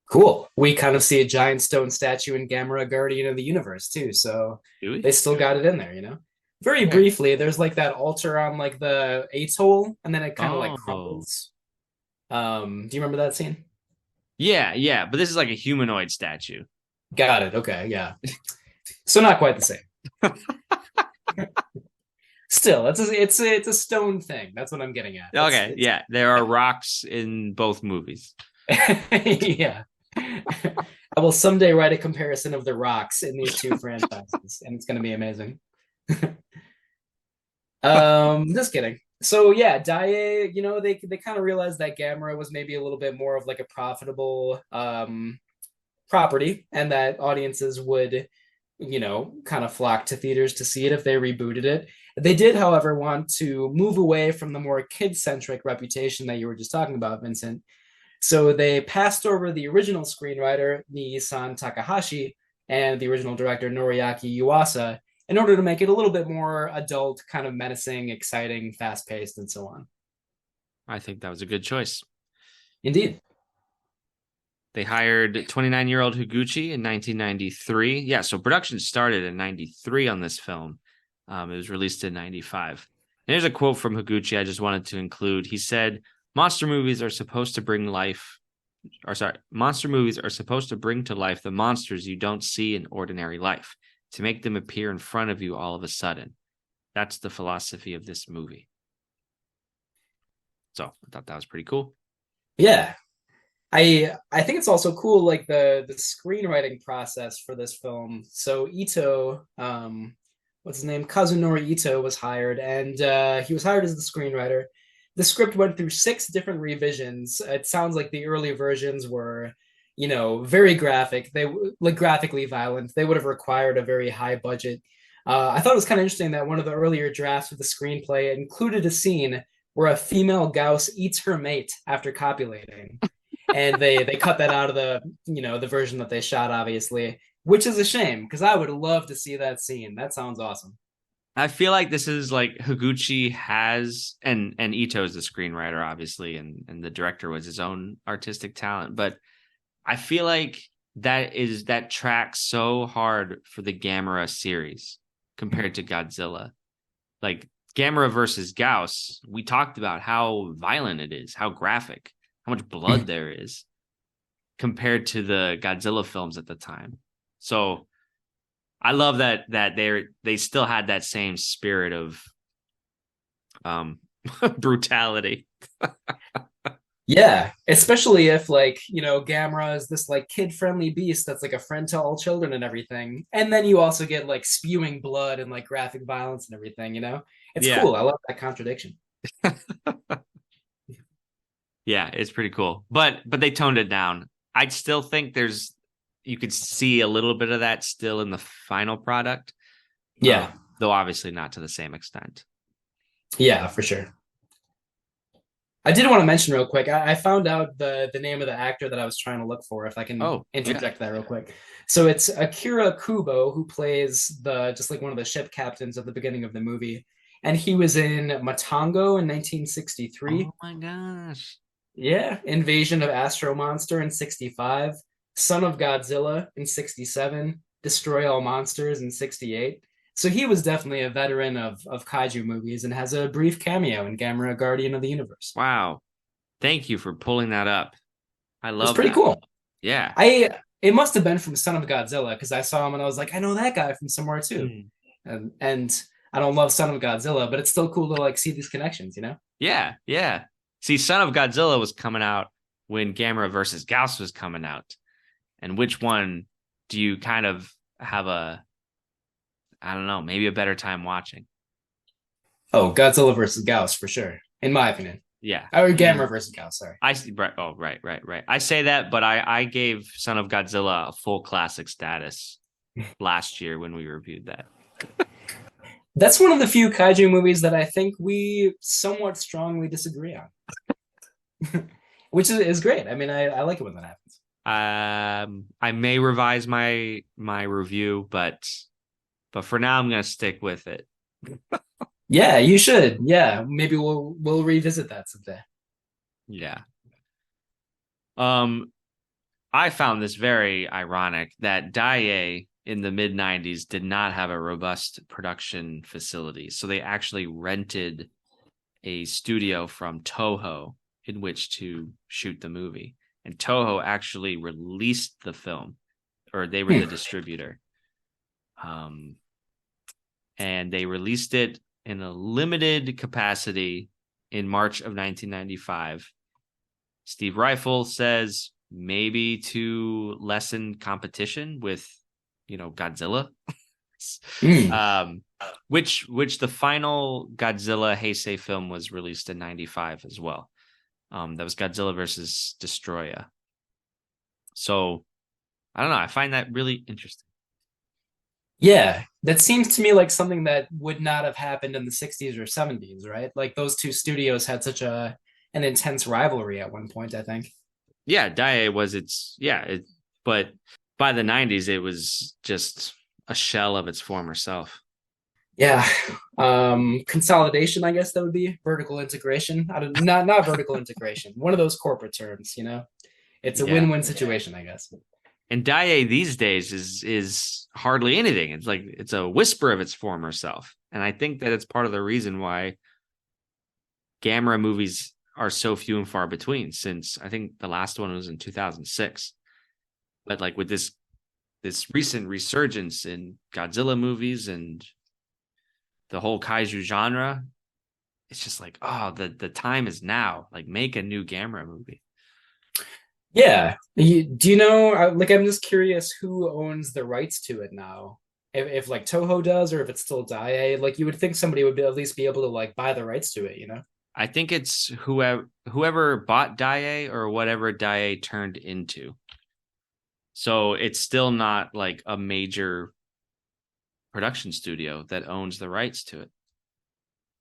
Cool. We kind of see a giant stone statue in Gamera Guardian of the Universe too, so Do we? they still got it in there, you know? Very Okay. briefly, there's like that altar on like the atoll, and then it kind of like Oh. crumbles. Do you remember that scene? Yeah, yeah, but this is like a humanoid statue. Got it. Okay, yeah. So not quite the same. Still, it's a stone thing. That's what I'm getting at. Okay, It's yeah, there are rocks in both movies. yeah. I will someday write a comparison of the rocks in these two franchises, and it's going to be amazing. Just kidding. So yeah, Daiei, they kind of realized that Gamera was maybe a little bit more of like a profitable property, and that audiences would, kind of flock to theaters to see it if they rebooted it. They did, however, want to move away from the more kid-centric reputation that you were just talking about, Vincent. So they passed over the original screenwriter, Nii-san Takahashi, and the original director, Noriaki Yuasa, in order to make it a little bit more adult, kind of menacing, exciting, fast-paced, and so on. I think that was a good choice. Indeed. They hired 29-year-old Higuchi in 1993. Yeah, so production started in 93 on this film. It was released in 95. And here's a quote from Higuchi I just wanted to include. He said, monster movies are supposed to bring to life the monsters you don't see in ordinary life, to make them appear in front of you all of a sudden. That's the philosophy of this movie. So I thought that was pretty cool. Yeah. I think it's also cool, like the screenwriting process for this film. So Ito, what's his name? Kazunori Ito was hired, and he was hired as the screenwriter. The script went through 6 different revisions. It sounds like the early versions were, very graphic. They like graphically violent. They would have required a very high budget. I thought it was kind of interesting that one of the earlier drafts of the screenplay included a scene where a female Gauss eats her mate after copulating, and they cut that out of the version that they shot, obviously, which is a shame because I would love to see that scene. That sounds awesome. I feel like this is like Higuchi has and Ito's the screenwriter, obviously, and the director was his own artistic talent. But I feel like that tracks so hard for the Gamera series compared to Godzilla. Like Gamera versus Gauss, we talked about how violent it is, how graphic, how much blood there is compared to the Godzilla films at the time. So I love that they still had that same spirit of brutality. Yeah, especially if like, Gamera is this like kid-friendly beast that's like a friend to all children and everything. And then you also get like spewing blood and like graphic violence and everything. It's Yeah. cool. I love that contradiction. Yeah, it's pretty cool. But they toned it down. I still think you could see a little bit of that still in the final product. Yeah. Though obviously not to the same extent. Yeah, for sure. I did want to mention real quick. I found out the name of the actor that I was trying to look for, if I can interject that real quick. So it's Akira Kubo, who plays just like one of the ship captains at the beginning of the movie. And he was in Matango in 1963. Oh my gosh. Yeah, Invasion of Astro Monster in 65, Son of Godzilla in 67, Destroy All Monsters in 68. So he was definitely a veteran of kaiju movies and has a brief cameo in Gamera Guardian of the Universe. Wow. Thank you for pulling that up. I love It's pretty that. cool. Yeah. It must have been from Son of Godzilla because I saw him and I was like, I know that guy from somewhere too. And I don't love Son of Godzilla, but it's still cool to like see these connections, Yeah, yeah. See, Son of Godzilla was coming out when Gamera versus Gauss was coming out. And which one do you kind of have I don't know, maybe a better time watching? Oh, Godzilla versus Gauss for sure, in my opinion. Yeah. Or Gamera versus Gauss, sorry. I see. Right. Oh, right. I say that, but I gave Son of Godzilla a full classic status last year when we reviewed that. That's one of the few kaiju movies that I think we somewhat strongly disagree on, which is great. I mean, I like it when that happens. I may revise my review, but for now I'm gonna stick with it. Yeah, you should. Yeah, maybe we'll revisit that someday. Yeah. Um, I found this very ironic that Daiei in the mid 90s did not have a robust production facility. So they actually rented a studio from Toho in which to shoot the movie. And Toho actually released the film, or they were the distributor. Um, and they released it in a limited capacity in March of 1995. Steve Rifle says maybe to lessen competition with, Godzilla. Mm. Which the final Godzilla Heisei film was released in 95 as well. That was Godzilla versus Destroya. So I don't know. I find that really interesting. Yeah, that seems to me like something that would not have happened in the 60s or 70s, right? Like those two studios had such an intense rivalry at one point, I think. Yeah, Daiei was but by the 90s it was just a shell of its former self. Yeah. Consolidation, I guess that would be vertical integration. I don't not vertical integration. One of those corporate terms, you know. It's a Yeah. win-win situation, I guess. And Daiei these days is hardly anything. It's like it's a whisper of its former self. And I think that it's part of the reason why Gamera movies are so few and far between, since I think the last one was in 2006. But like with this recent resurgence in Godzilla movies and the whole kaiju genre, it's just like, oh, the time is now. Like, make a new Gamera movie. Yeah. Do you know, like, I'm just curious who owns the rights to it now? If like Toho does, or if it's still Daiei, like you would think somebody would at least be able to like buy the rights to it, you know? I think it's whoever bought Daiei or whatever Daiei turned into. So it's still not like a major production studio that owns the rights to it.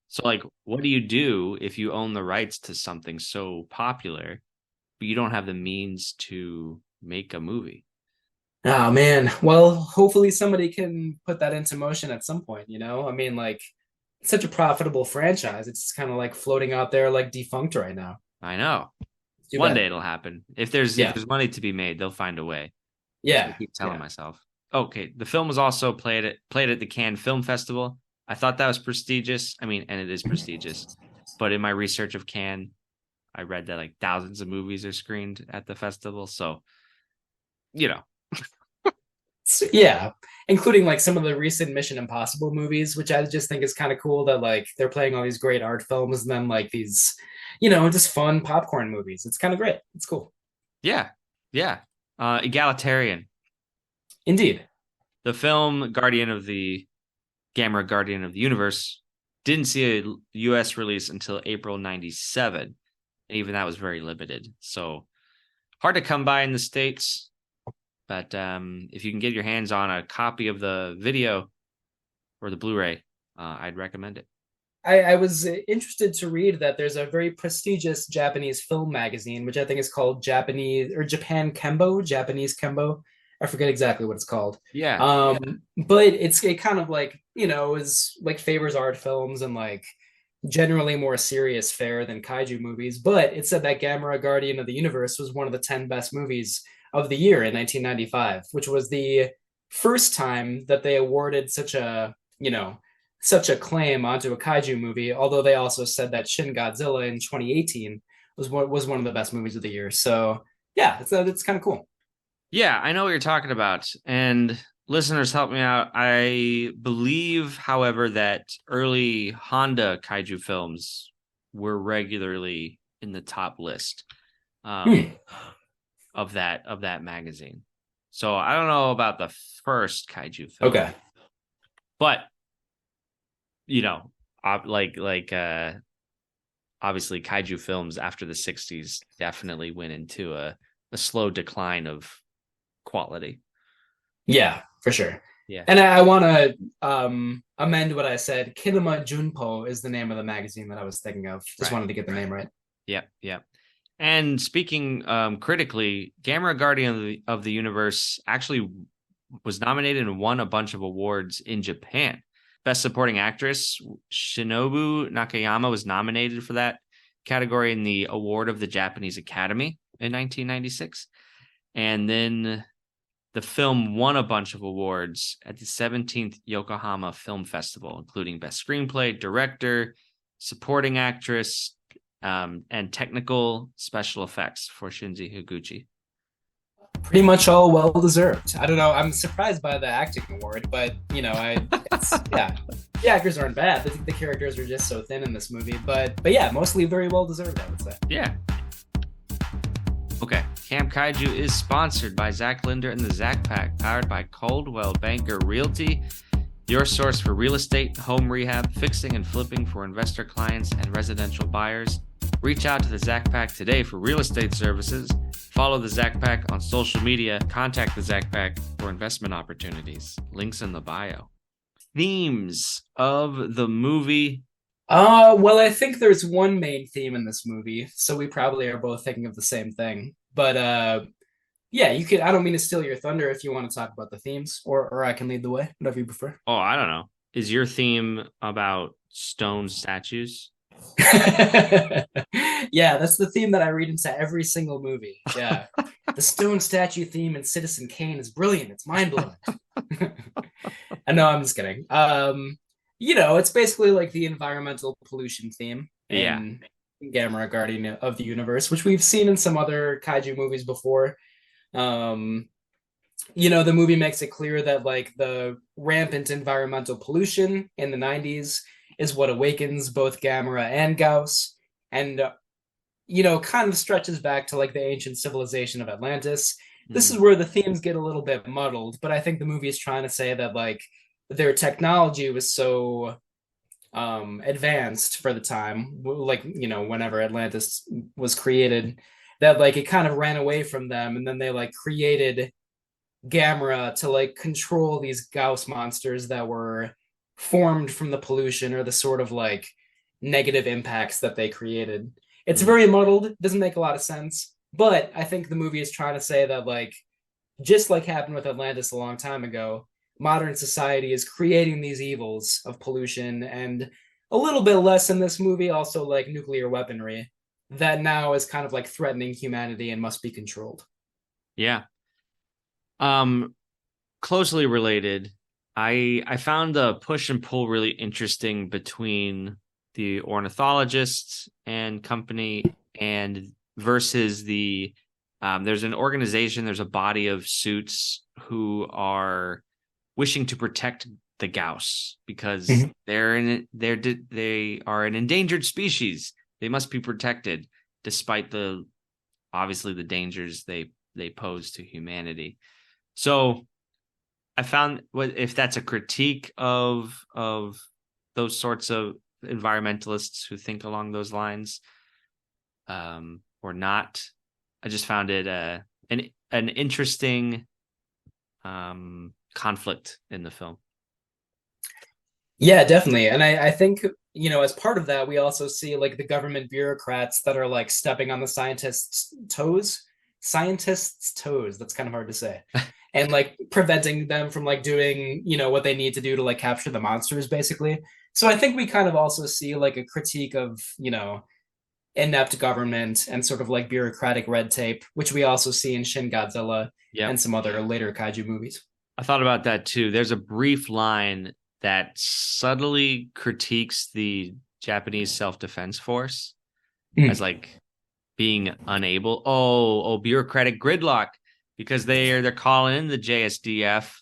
So like, what do you do if you own the rights to something so popular, but you don't have the means to make a movie? Oh man. Well, hopefully somebody can put that into motion at some point, you know? I mean, like, it's such a profitable franchise. It's kind of like floating out there like defunct right now. I know. It's too One bad. day it'll happen. If there's money to be made, they'll find a way. That's what Yeah. I keep telling Yeah. myself. Okay, the film was also played at the Cannes Film Festival. I thought that was prestigious. I mean, and it is prestigious. But in my research of Cannes, I read that like thousands of movies are screened at the festival. So, you know, Yeah, including like some of the recent Mission Impossible movies, which I just think is kind of cool that like they're playing all these great art films and then like these, just fun popcorn movies. It's kind of great. It's cool. yeah, yeah. Egalitarian. Indeed. The film Gamera Guardian of the Universe didn't see a US release until April 97. Even that was very limited. So hard to come by in the States. But if you can get your hands on a copy of the video or the Blu-ray, I'd recommend it. I was interested to read that there's a very prestigious Japanese film magazine, which I think is called Japanese or Japan Kembo, Japanese Kembo. I forget exactly what it's called. Yeah. But it kind of like, is like favors art films and like generally more serious fare than kaiju movies. But it said that Gamera Guardian of the Universe was one of the 10 best movies of the year in 1995, which was the first time that they awarded such a claim onto a kaiju movie. Although they also said that Shin Godzilla in 2018 was one of the best movies of the year. So yeah, it's kind of cool. Yeah, I know what you're talking about. And listeners, help me out. I believe, however, that early Honda kaiju films were regularly in the top list Hmm. of that magazine. So I don't know about the first kaiju film, Okay. but you know, like obviously kaiju films after the 60s definitely went into a slow decline of quality. Yeah, for sure. Yeah. And I want to amend what I said. Kinema Junpo is the name of the magazine that I was thinking of. Just Right. wanted to get the name right. Yep. Yep. And speaking critically, Gamera Guardian of the Universe actually was nominated and won a bunch of awards in Japan. Best Supporting Actress, Shinobu Nakayama was nominated for that category in the award of the Japanese Academy in 1996. And then the film won a bunch of awards at the 17th Yokohama Film Festival, including Best Screenplay, Director, Supporting Actress, and Technical Special Effects for Shinji Higuchi. Pretty much all well deserved. I don't know. I'm surprised by the acting award, but yeah, the actors aren't bad. The characters are just so thin in this movie, but yeah, mostly very well deserved, I would say. Yeah. Okay. Camp Kaiju is sponsored by Zach Linder and the Zach Pack, powered by Coldwell Banker Realty, your source for real estate, home rehab, fixing and flipping for investor clients and residential buyers. Reach out to the Zach Pack today for real estate services. Follow the Zach Pack on social media. Contact the Zach Pack for investment opportunities. Links in the bio. Themes of the movie. Well, I think there's one main theme in this movie, so we probably are both thinking of the same thing. But yeah, you could. I don't mean to steal your thunder if you want to talk about the themes, or I can lead the way, whatever you prefer. Oh, I don't know. Is your theme about stone statues? Yeah, that's the theme that I read into every single movie. Yeah. The stone statue theme in Citizen Kane is brilliant. It's mind-blowing. And no, I'm just kidding. It's basically like the environmental pollution theme in Gamera Guardian of the Universe, which we've seen in some other kaiju movies before. The movie makes it clear that like the rampant environmental pollution in the 90s is what awakens both Gamera and Gauss, and kind of stretches back to like the ancient civilization of Atlantis. This is where the themes get a little bit muddled, but I think the movie is trying to say that like their technology was so advanced for the time, like whenever Atlantis was created, that like it kind of ran away from them, and then they like created Gamera to like control these Gauss monsters that were formed from the pollution or the sort of like negative impacts that they created. It's very muddled, doesn't make a lot of sense, but I think the movie is trying to say that like just like happened with Atlantis a long time ago, modern society is creating these evils of pollution, and a little bit less in this movie also like nuclear weaponry that now is kind of like threatening humanity and must be controlled. Yeah. Closely related, I found the push and pull really interesting between the ornithologists and company and versus the there's an organization, there's a body of suits who are wishing to protect the Gauss because they are an endangered species. They must be protected despite obviously the dangers they pose to humanity. So I found if that's a critique of those sorts of environmentalists who think along those lines, or not. I just found it an interesting conflict in the film. Yeah, definitely. And I think, as part of that, we also see like the government bureaucrats that are like stepping on the scientists' toes. Scientists' toes. That's kind of hard to say. And like preventing them from like doing, what they need to do to like capture the monsters, basically. So I think we kind of also see like a critique of, inept government and sort of like bureaucratic red tape, which we also see in Shin Godzilla and some other later kaiju movies. I thought about that too. There's a brief line that subtly critiques the Japanese self-defense force as like being unable. Bureaucratic gridlock, because they're calling in the JSDF.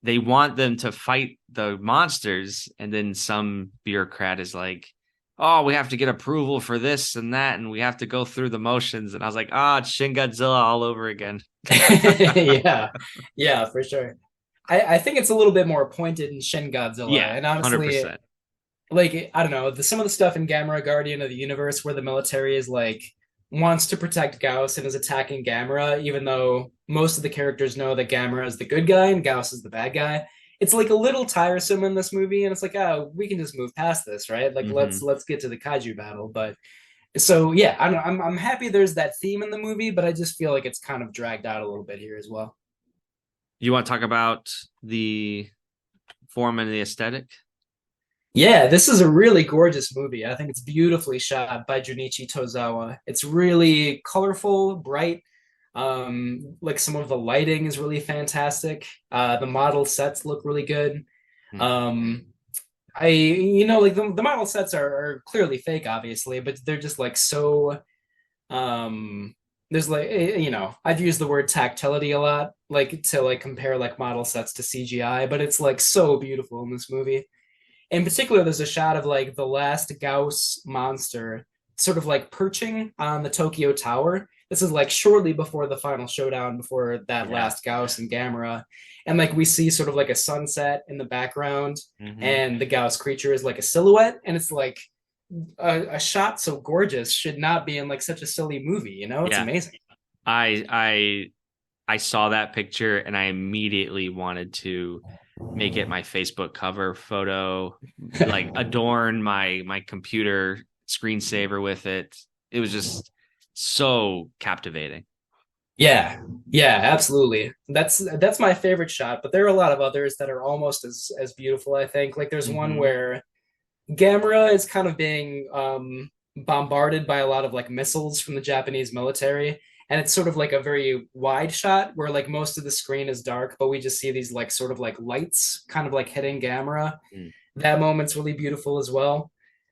They want them to fight the monsters, and then some bureaucrat is like, oh, we have to get approval for this and that, and we have to go through the motions. And I was like, it's Shin Godzilla all over again. Yeah, for sure. I think it's a little bit more pointed in Shin Godzilla. Yeah, and honestly, 100%. Like, I don't know, some of the stuff in Gamera Guardian of the Universe where the military is like, wants to protect Gauss and is attacking Gamera, even though most of the characters know that Gamera is the good guy and Gauss is the bad guy. It's like a little tiresome in this movie, and it's like, we can just move past this, right? Like let's get to the kaiju battle. But So yeah, I don't know, I'm happy there's that theme in the movie, but I just feel like it's kind of dragged out a little bit here as well. You want to talk about the form and the aesthetic? Yeah, this is a really gorgeous movie. I think it's beautifully shot by Junichi Tozawa. It's really colorful, bright. Like some of the lighting is really fantastic. The model sets look really good. Hmm. Um, like the model sets are clearly fake, obviously, but they're just like so there's like I've used the word tactility a lot, like to like compare like model sets to CGI, but it's like so beautiful in this movie. In particular, there's a shot of like the last Gauss monster sort of like perching on the Tokyo Tower. This is like shortly before the final showdown, before that Yeah. last Gauss and Gamera. And like we see sort of like a sunset in the background, Hmm. and the Gauss creature is like a silhouette. And it's like a shot so gorgeous should not be in like such a silly movie, you know? It's Yeah. amazing. I I I saw that picture and I immediately wanted to make it my Facebook cover photo, like adorn my computer screensaver with it. It was just so captivating. Yeah, yeah, absolutely. That's my favorite shot, but there are a lot of others that are almost as beautiful, I think. Like there's one Hmm. where Gamera is kind of being bombarded by a lot of like missiles from the Japanese military. And it's sort of like a very wide shot where like most of the screen is dark, but we just see these like sort of like lights kind of like hitting Gamera. That moment's really beautiful as well.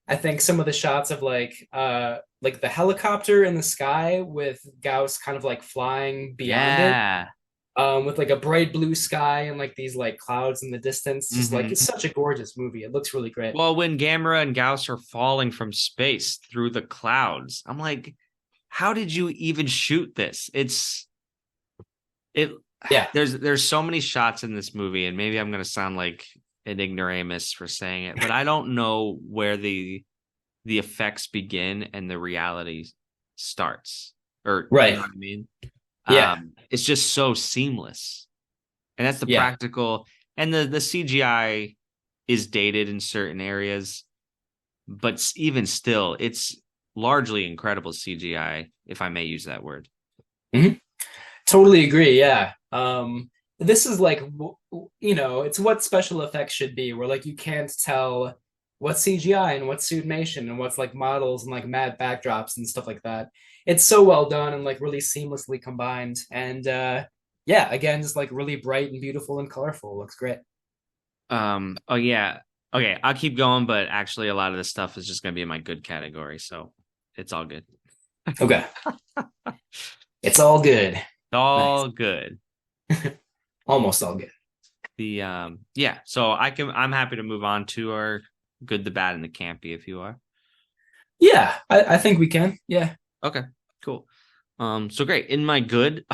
I think some of the shots of like the helicopter in the sky with Gauss kind of like flying beyond it, Yeah. with like a bright blue sky and like these like clouds in the distance. Just like it's Hmm. such a gorgeous movie. It looks really great. Well, when Gamera and Gauss are falling from space through the clouds, I'm like, how did you even shoot this? It Yeah. there's so many shots in this movie, and maybe I'm gonna sound like an ignoramus for saying it, but I don't know where the effects begin and the reality starts. Or you know Right. what I mean? Yeah. It's just so seamless. And that's the Yeah. practical and the CGI is dated in certain areas, but even still, it's largely incredible CGI, if I may use that word. Mhm. Totally agree. Yeah. This is like, it's what special effects should be, where like you can't tell what's CGI and what's suitmation and what's like models and like mad backdrops and stuff like that. It's so well done and like really seamlessly combined. And yeah, again, just like really bright and beautiful and colorful. Looks great. Oh yeah. Okay, I'll keep going, but actually a lot of this stuff is just gonna be in my good category, so it's all good. Okay. It's all good. Nice. All good. Almost all good. The yeah, so I'm happy to move on to our good, the bad, and the campy if you are. Yeah, I think we can. Yeah. Okay, cool. So great. In my good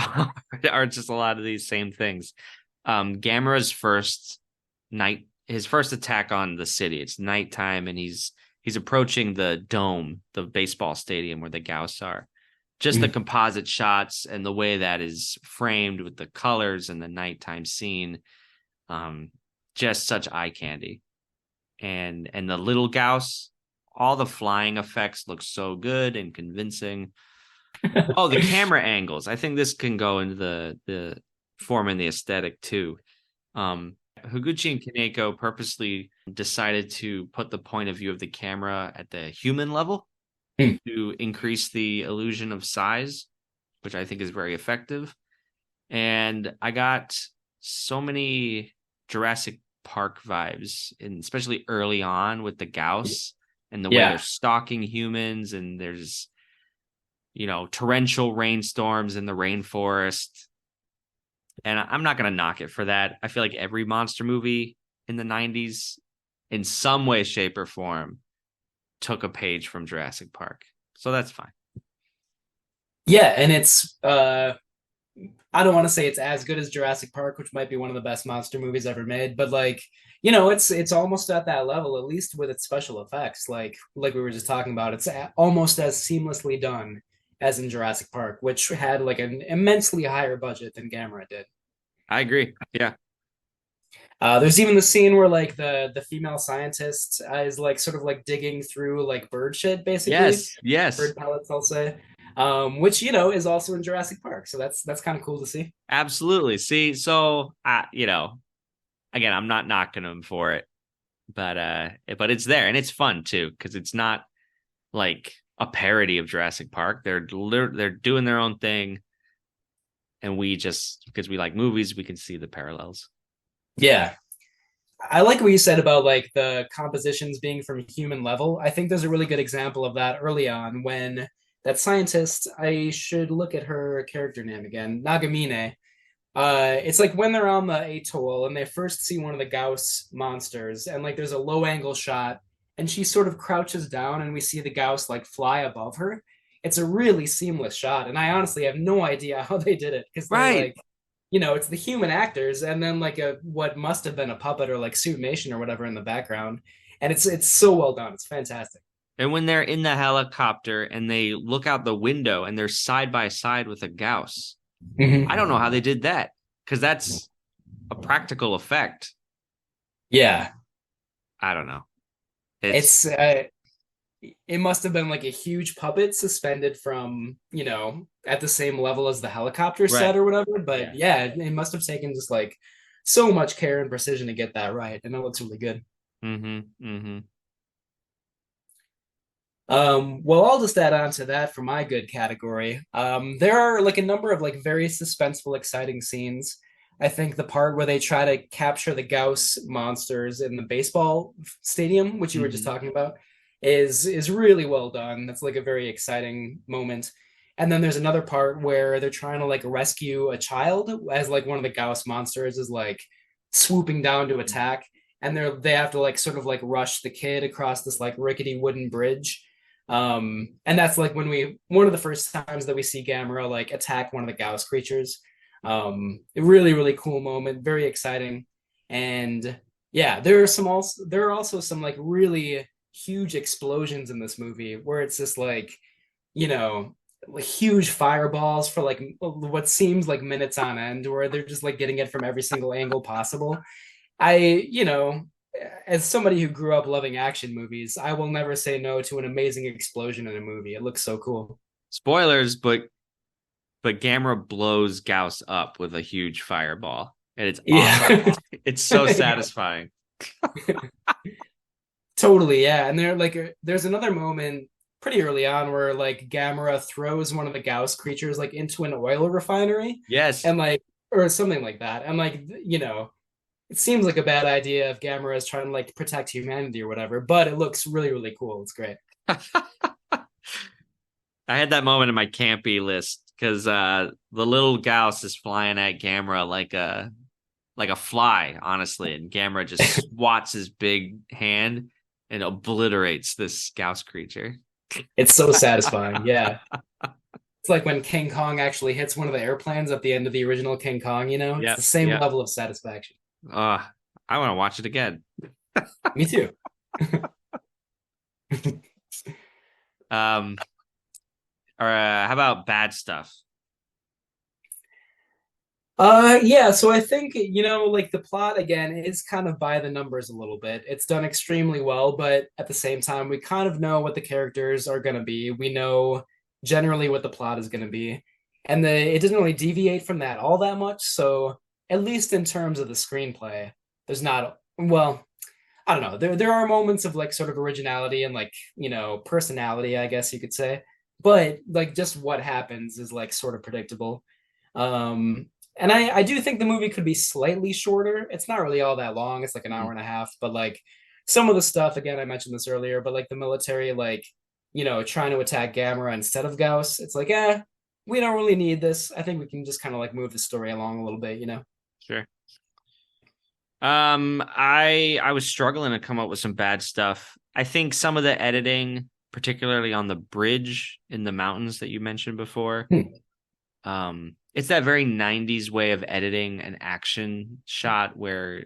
are just a lot of these same things. Gamera's first his first attack on the city. It's nighttime and he's approaching the dome, the baseball stadium where the Gauss are. Just the Mhm. composite shots and the way that is framed with the colors and the nighttime scene. Um, just such eye candy. And the little Gauss, all the flying effects look so good and convincing. Oh, the camera angles. I think this can go into the form and the aesthetic too. Higuchi and Kaneko purposely decided to put the point of view of the camera at the human level Mm. to increase the illusion of size, which I think is very effective. And I got so many Jurassic Park vibes, and especially early on with the Gauss and the way they're Yeah. stalking humans, and there's torrential rainstorms in the rainforest. And I'm not going to knock it for that. I feel like every monster movie in the 90s, in some way, shape, or form, took a page from Jurassic Park. So that's fine. Yeah, and it's I don't want to say it's as good as Jurassic Park, which might be one of the best monster movies ever made, but like, it's almost at that level, at least with its special effects. Like we were just talking about, it's almost as seamlessly done as in Jurassic Park, which had like an immensely higher budget than Gamera did. I agree. Yeah. There's even the scene where like the female scientist is like sort of like digging through like bird shit, basically Yes, yes, bird pellets, I'll say, which is also in Jurassic Park. So that's kind of cool to see. absolutely. See, so again, I'm not knocking them for it, but it's there and it's fun too because it's not like a parody of Jurassic Park. They're doing their own thing, and we just because we like movies, we can see the parallels. Yeah, I like what you said about like the compositions being from human level. I think there's a really good example of that early on when that scientist, I should look at her character name again, Nagamine. It's like when they're on the atoll and they first see one of the Gauss monsters, and like there's a low angle shot, and she sort of crouches down, and we see the Gauss like fly above her. It's a really seamless shot, and I honestly have no idea how they did it because they Right. like, it's the human actors, and then like a what must have been a puppet or like suitmation or whatever in the background, and it's so well done. It's fantastic. And when they're in the helicopter and they look out the window and they're side by side with a Gauss, I don't know Mhm. how they did that because that's a practical effect. Yeah, I don't know. It's it's it must have been like a huge puppet suspended from, at the same level as the helicopter right. set or whatever. Yeah. But yeah, it must have taken just like so much care and precision to get that right. And it looks really good. Mm-hmm. Mm-hmm. Well, I'll just add on to that for my good category. There are like a number of like very suspenseful, exciting scenes. I think the part where they try to capture the Gauss monsters in the baseball stadium, which you were just Mm-hmm. talking about, is really well done. That's like a very exciting moment. And then there's another part where they're trying to like rescue a child as like one of the Gauss monsters is like swooping down to attack, and they have to like sort of like rush the kid across this like rickety wooden bridge, and that's like one of the first times that we see Gamera like attack one of the Gauss creatures. A really, really cool moment, very exciting. And yeah, there are also some like really huge explosions in this movie where it's just like, you know, like huge fireballs for like what seems like minutes on end, where they're just like getting it from every single angle possible. As somebody who grew up loving action movies, I will never say no to an amazing explosion in a movie. It looks so cool. Spoilers, but Gamera blows Gauss up with a huge fireball, and it's awesome. Yeah. It's so satisfying. Totally, yeah. And there's another moment pretty early on where like Gamera throws one of the Gauss creatures like into an oil refinery Yes. and like or something like that. And like, it seems like a bad idea if Gamera is trying to like protect humanity or whatever, but it looks really, really cool. It's great. I had that moment in my campy list because the little Gauss is flying at Gamera like a fly, honestly, and Gamera just swats his big hand and obliterates this Gauss creature. It's so satisfying. Yeah. It's like when King Kong actually hits one of the airplanes at the end of the original King Kong. It's Yep, the same yep. level of satisfaction. I want to watch it again. Me too. Um, or how about bad stuff? Yeah, so I think, like the plot again is kind of by the numbers a little bit. It's done extremely well, but at the same time, we kind of know what the characters are going to be. We know generally what the plot is going to be. And it doesn't really deviate from that all that much. So, at least in terms of the screenplay, there's not, well, I don't know. There are moments of like sort of originality and like, personality, I guess you could say. But like just what happens is like sort of predictable. Um, and I do think the movie could be slightly shorter. It's not really all that long. It's like an hour and a half, but like some of the stuff, again, I mentioned this earlier, but like the military, like, trying to attack Gamera instead of Gauss, it's like, we don't really need this. I think we can just kind of like move the story along a little bit. Sure. I was struggling to come up with some bad stuff. I think some of the editing, particularly on the bridge in the mountains that you mentioned before, Hmm. it's that very 90s way of editing an action shot where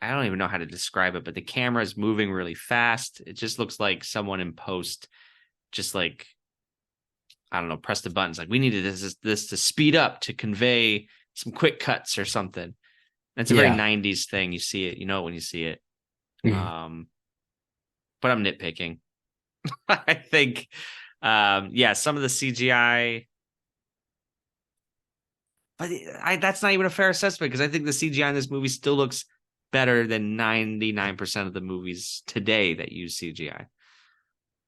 I don't even know how to describe it, but the camera is moving really fast. It just looks like someone in post just like I don't know, press the buttons like we needed this to speed up to convey some quick cuts or something. It's a very Yeah. 90s thing. You see it, you know it when you see it. Mhm. Um, but I'm nitpicking. I think yeah, some of the CGI, but that's not even a fair assessment because I think the CGI in this movie still looks better than 99% of the movies today that use CGI.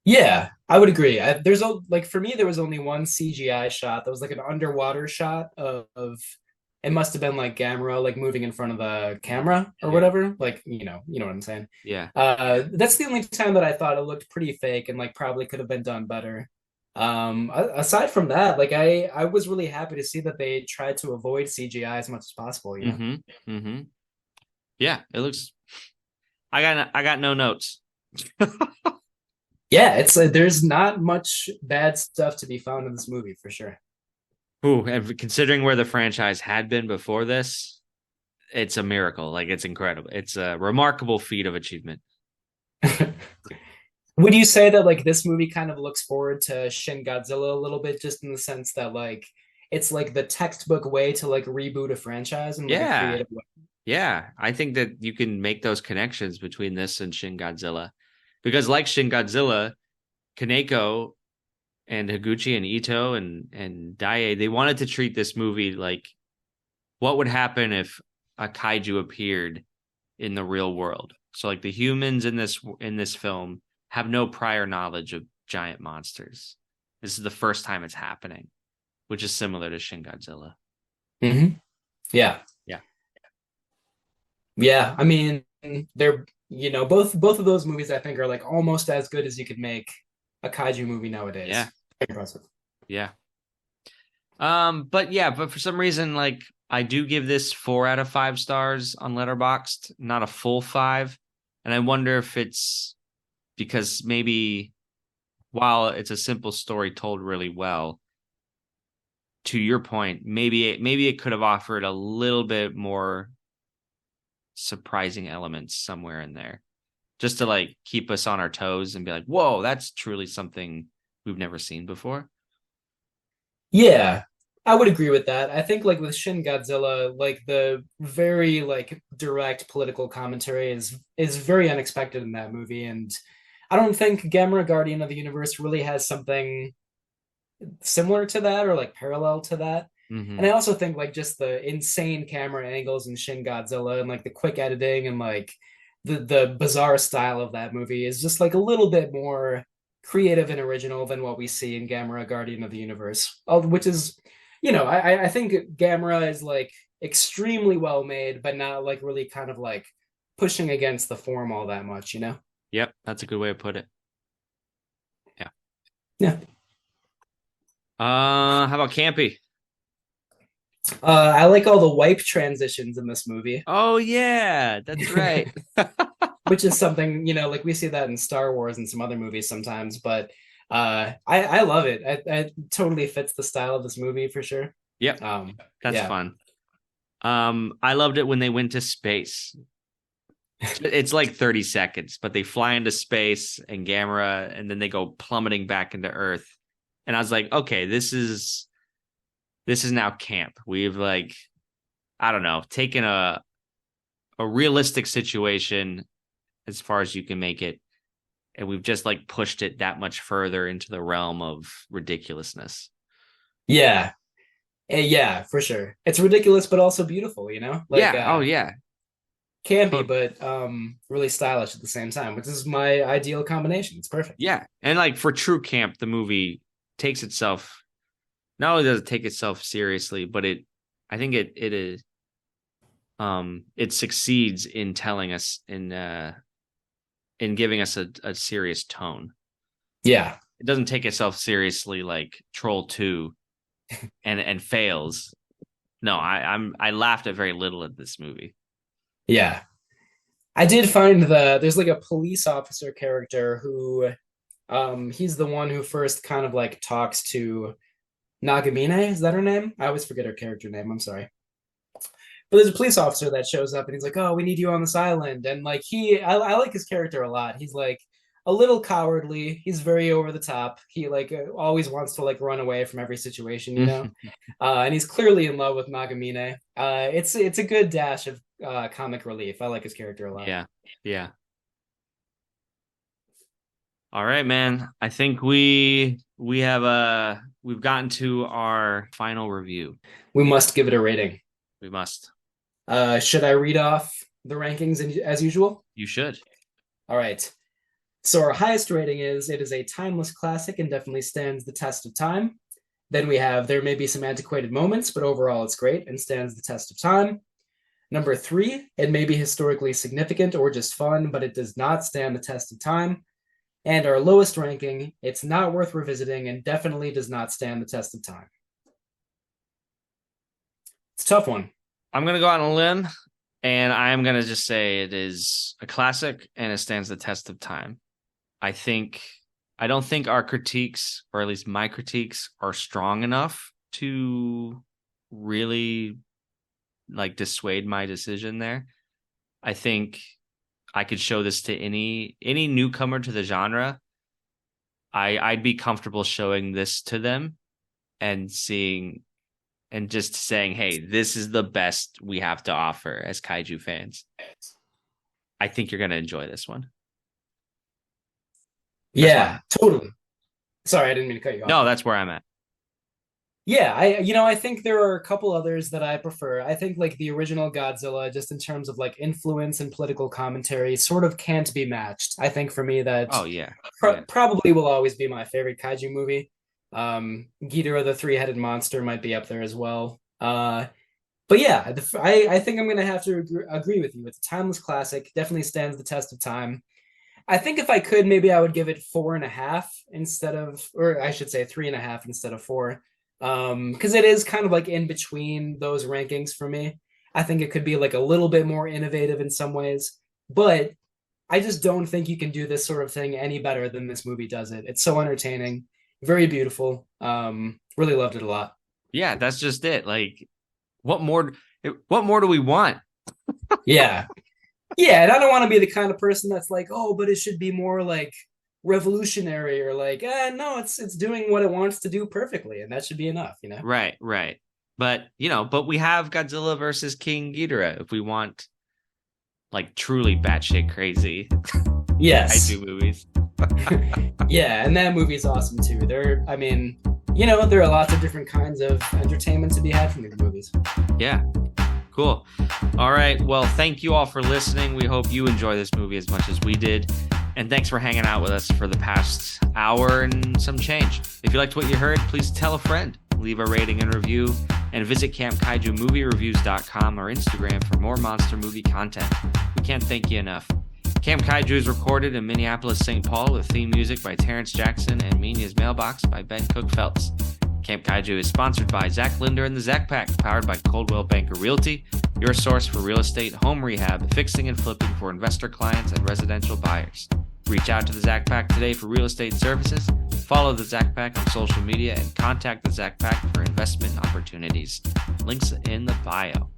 Yeah, I would agree. There's like for me, there was only one CGI shot that was like an underwater shot of it must have been like Gamera like moving in front of the camera or Yeah. whatever. Like, you know what I'm saying. Yeah. That's the only time that I thought it looked pretty fake and like probably could have been done better. Aside from that, like I was really happy to see that they tried to avoid CGI as much as possible, you know? Mm-hmm. Mm-hmm. Yeah, it looks I got no notes. Yeah, it's there's not much bad stuff to be found in this movie for sure. Ooh, and considering where the franchise had been before this, it's a miracle. Like it's incredible. It's a remarkable feat of achievement. Would you say that like this movie kind of looks forward to Shin Godzilla a little bit, just in the sense that like it's like the textbook way to like reboot a franchise in like a Yeah. creative way? Yeah. I think that you can make those connections between this and Shin Godzilla. Because like Shin Godzilla, Kaneko and Higuchi and Ito and Daiei, they wanted to treat this movie like what would happen if a kaiju appeared in the real world. So like the humans in this film have no prior knowledge of giant monsters. This is the first time it's happening, which is similar to Shin Godzilla. Hmm. Yeah. Yeah. Yeah. I mean, they're both of those movies I think are like almost as good as you could make a kaiju movie Yeah. nowadays. Very impressive. Yeah. But yeah, but for some reason, like I do give this 4 out of 5 stars on Letterboxd, not a full five. And I wonder if it's because maybe while it's a simple story told really well, to your point, maybe it could have offered a little bit more surprising elements somewhere in there. Just to like keep us on our toes and be like, whoa, that's truly something we've never seen before. Yeah, I would agree with that. I think like with Shin Godzilla, like the very like direct political commentary is very unexpected in that movie, and I don't think Gamera Guardian of the Universe really has something similar to that or like parallel to that. And Mm-hmm. I also think like just the insane camera angles in Shin Godzilla and like the quick editing and like the bizarre style of that movie is just like a little bit more creative and original than what we see in Gamera Guardian of the Universe, which is, I think Gamera is like extremely well made, but not like really kind of like pushing against the form all that much, you know? Yep, that's a good way to put it. Yeah. Yeah. How about Campy? I like all the wipe transitions in this movie, Oh yeah, that's right. which is something, like we see that in Star Wars and some other movies sometimes, but I love it. It totally fits the style of this movie for sure. Yep, that's Yeah. fun. I loved it when they went to space. It's like 30 seconds, but they fly into space and Gamera, and then they go plummeting back into Earth. And I was like, okay, this is now camp. We've like, I don't know, taken a realistic situation as far as you can make it, and we've just like pushed it that much further into the realm of ridiculousness. Yeah. Yeah, for sure. It's ridiculous, but also beautiful, like Yeah. Oh yeah. campy, but really stylish at the same time, which is my ideal combination. It's perfect. Yeah. And like for true camp, the movie takes itself not only does it take itself seriously, but I think it is it succeeds in telling us in giving us a serious tone. Yeah. It doesn't take itself seriously like Troll 2 and fails. No, I laughed at very little at this movie. Yeah. I did find there's like a police officer character who he's the one who first kind of like talks to Nagamine. Is that her name? I always forget her character name. I'm sorry. But there's a police officer that shows up and he's like, "Oh, we need you on this island." And like I like his character a lot. He's like, a little cowardly. He's very over the top. He like always wants to like run away from every situation, you know. And he's clearly in love with Nagamine. It's a good dash of comic relief. I like his character a lot. Yeah. Yeah. All right, man. I think we've gotten to our final review. We must give it a rating. We must. Should I read off the rankings as usual? You should. All right. So our highest rating is it is a timeless classic and definitely stands the test of time. Then we have there may be some antiquated moments, but overall it's great and stands the test of time. Number 3, it may be historically significant or just fun, but it does not stand the test of time. And our lowest ranking, it's not worth revisiting and definitely does not stand the test of time. It's a tough one. I'm going to go out on a limb, and I'm going to just say it is a classic and it stands the test of time. I don't think our critiques, or at least my critiques, are strong enough to really like dissuade my decision there. I think I could show this to any newcomer to the genre. I'd be comfortable showing this to them and just saying, hey, this is the best we have to offer as kaiju fans. I think you're going to enjoy this one. Yeah, totally. Sorry, I didn't mean to cut you off. No, that's where I'm at. Yeah, I think there are a couple others that I prefer. I think like the original Godzilla, just in terms of like influence and political commentary, sort of can't be matched. I think for me that probably will always be my favorite kaiju movie. Ghidorah the three-headed monster might be up there as well. But yeah, I think I'm gonna have to agree with you. It's a timeless classic, definitely stands the test of time. I think if I could, maybe I would give it 4.5 instead of, or I should say 3.5 instead of 4. Because it is kind of like in between those rankings for me. I think it could be like a little bit more innovative in some ways, but I just don't think you can do this sort of thing any better than this movie does it. It's so entertaining, very beautiful. Really loved it a lot. Yeah, that's just it. Like, what more do we want? Yeah. Yeah, and I don't want to be the kind of person that's like, oh, but it should be more like revolutionary or like, no, it's doing what it wants to do perfectly, and that should be enough, you know? Right. But we have Godzilla versus King Ghidorah if we want like truly batshit crazy kaiju movies. Yeah, and that movie's awesome too. There are lots of different kinds of entertainment to be had from these movies. Yeah. Cool. All right. Well, thank you all for listening. We hope you enjoy this movie as much as we did. And thanks for hanging out with us for the past hour and some change. If you liked what you heard, please tell a friend, leave a rating and review, and visit campkaijumoviereviews.com or Instagram for more monster movie content. We can't thank you enough. Camp Kaiju is recorded in Minneapolis, St. Paul with theme music by Terrence Jackson and Menia's Mailbox by Ben Cook Phelps. Camp Kaiju is sponsored by Zach Linder and the Zach Pack, powered by Coldwell Banker Realty, your source for real estate, home rehab, fixing and flipping for investor clients and residential buyers. Reach out to the Zach Pack today for real estate services. Follow the Zach Pack on social media and contact the Zach Pack for investment opportunities. Links in the bio.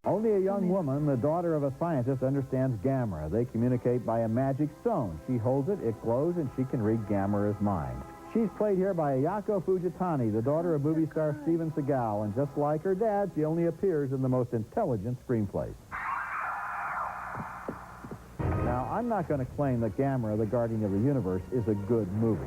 Only a young woman, the daughter of a scientist, understands Gamera. They communicate by a magic stone. She holds it, it glows, and she can read Gamera's mind. She's played here by Ayako Fujitani, the daughter of movie star Steven Seagal, and just like her dad, she only appears in the most intelligent screenplays. Now, I'm not going to claim that Gamera, the Guardian of the Universe, is a good movie.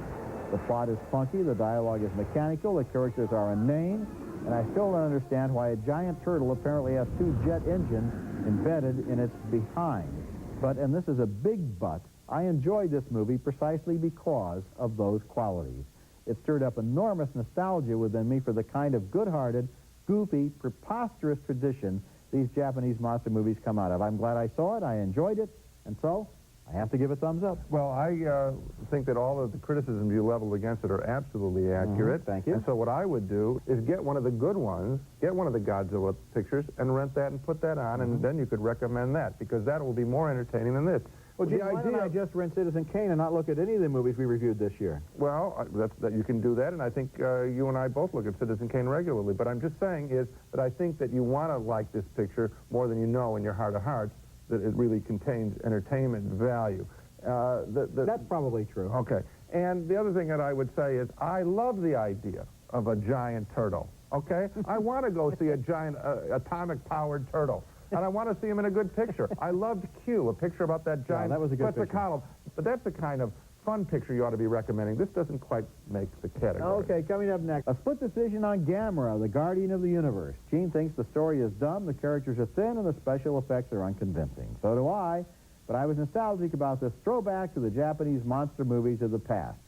The plot is funky, the dialogue is mechanical, the characters are inane, and I still don't understand why a giant turtle apparently has 2 jet engines embedded in its behind. But, and this is a big but, I enjoyed this movie precisely because of those qualities. It stirred up enormous nostalgia within me for the kind of good-hearted, goofy, preposterous tradition these Japanese monster movies come out of. I'm glad I saw it, I enjoyed it, and so I have to give it thumbs up. Well, I think that all of the criticisms you leveled against it are absolutely accurate. Thank you. And so what I would do is get one of the good ones, get one of the Godzilla pictures, and rent that and put that on, and then you could recommend that, because that will be more entertaining than this. Well, Jim, why don't I just rent Citizen Kane and not look at any of the movies we reviewed this year? Well, that you can do that, and I think you and I both look at Citizen Kane regularly. But I'm just saying is that I think that you want to like this picture more than you know in your heart of hearts, that it really contains entertainment value. That's probably true. Okay. And the other thing that I would say is I love the idea of a giant turtle. Okay? I want to go see a giant atomic-powered turtle. And I want to see him in a good picture. I loved Q, a picture about that giant that was a good picture. column. But that's the kind of fun picture you ought to be recommending. This doesn't quite make the category. Okay, coming up next, a split decision on Gamera, the Guardian of the Universe. Gene thinks the story is dumb, the characters are thin, and the special effects are unconvincing. So do I, but I was nostalgic about this throwback to the Japanese monster movies of the past.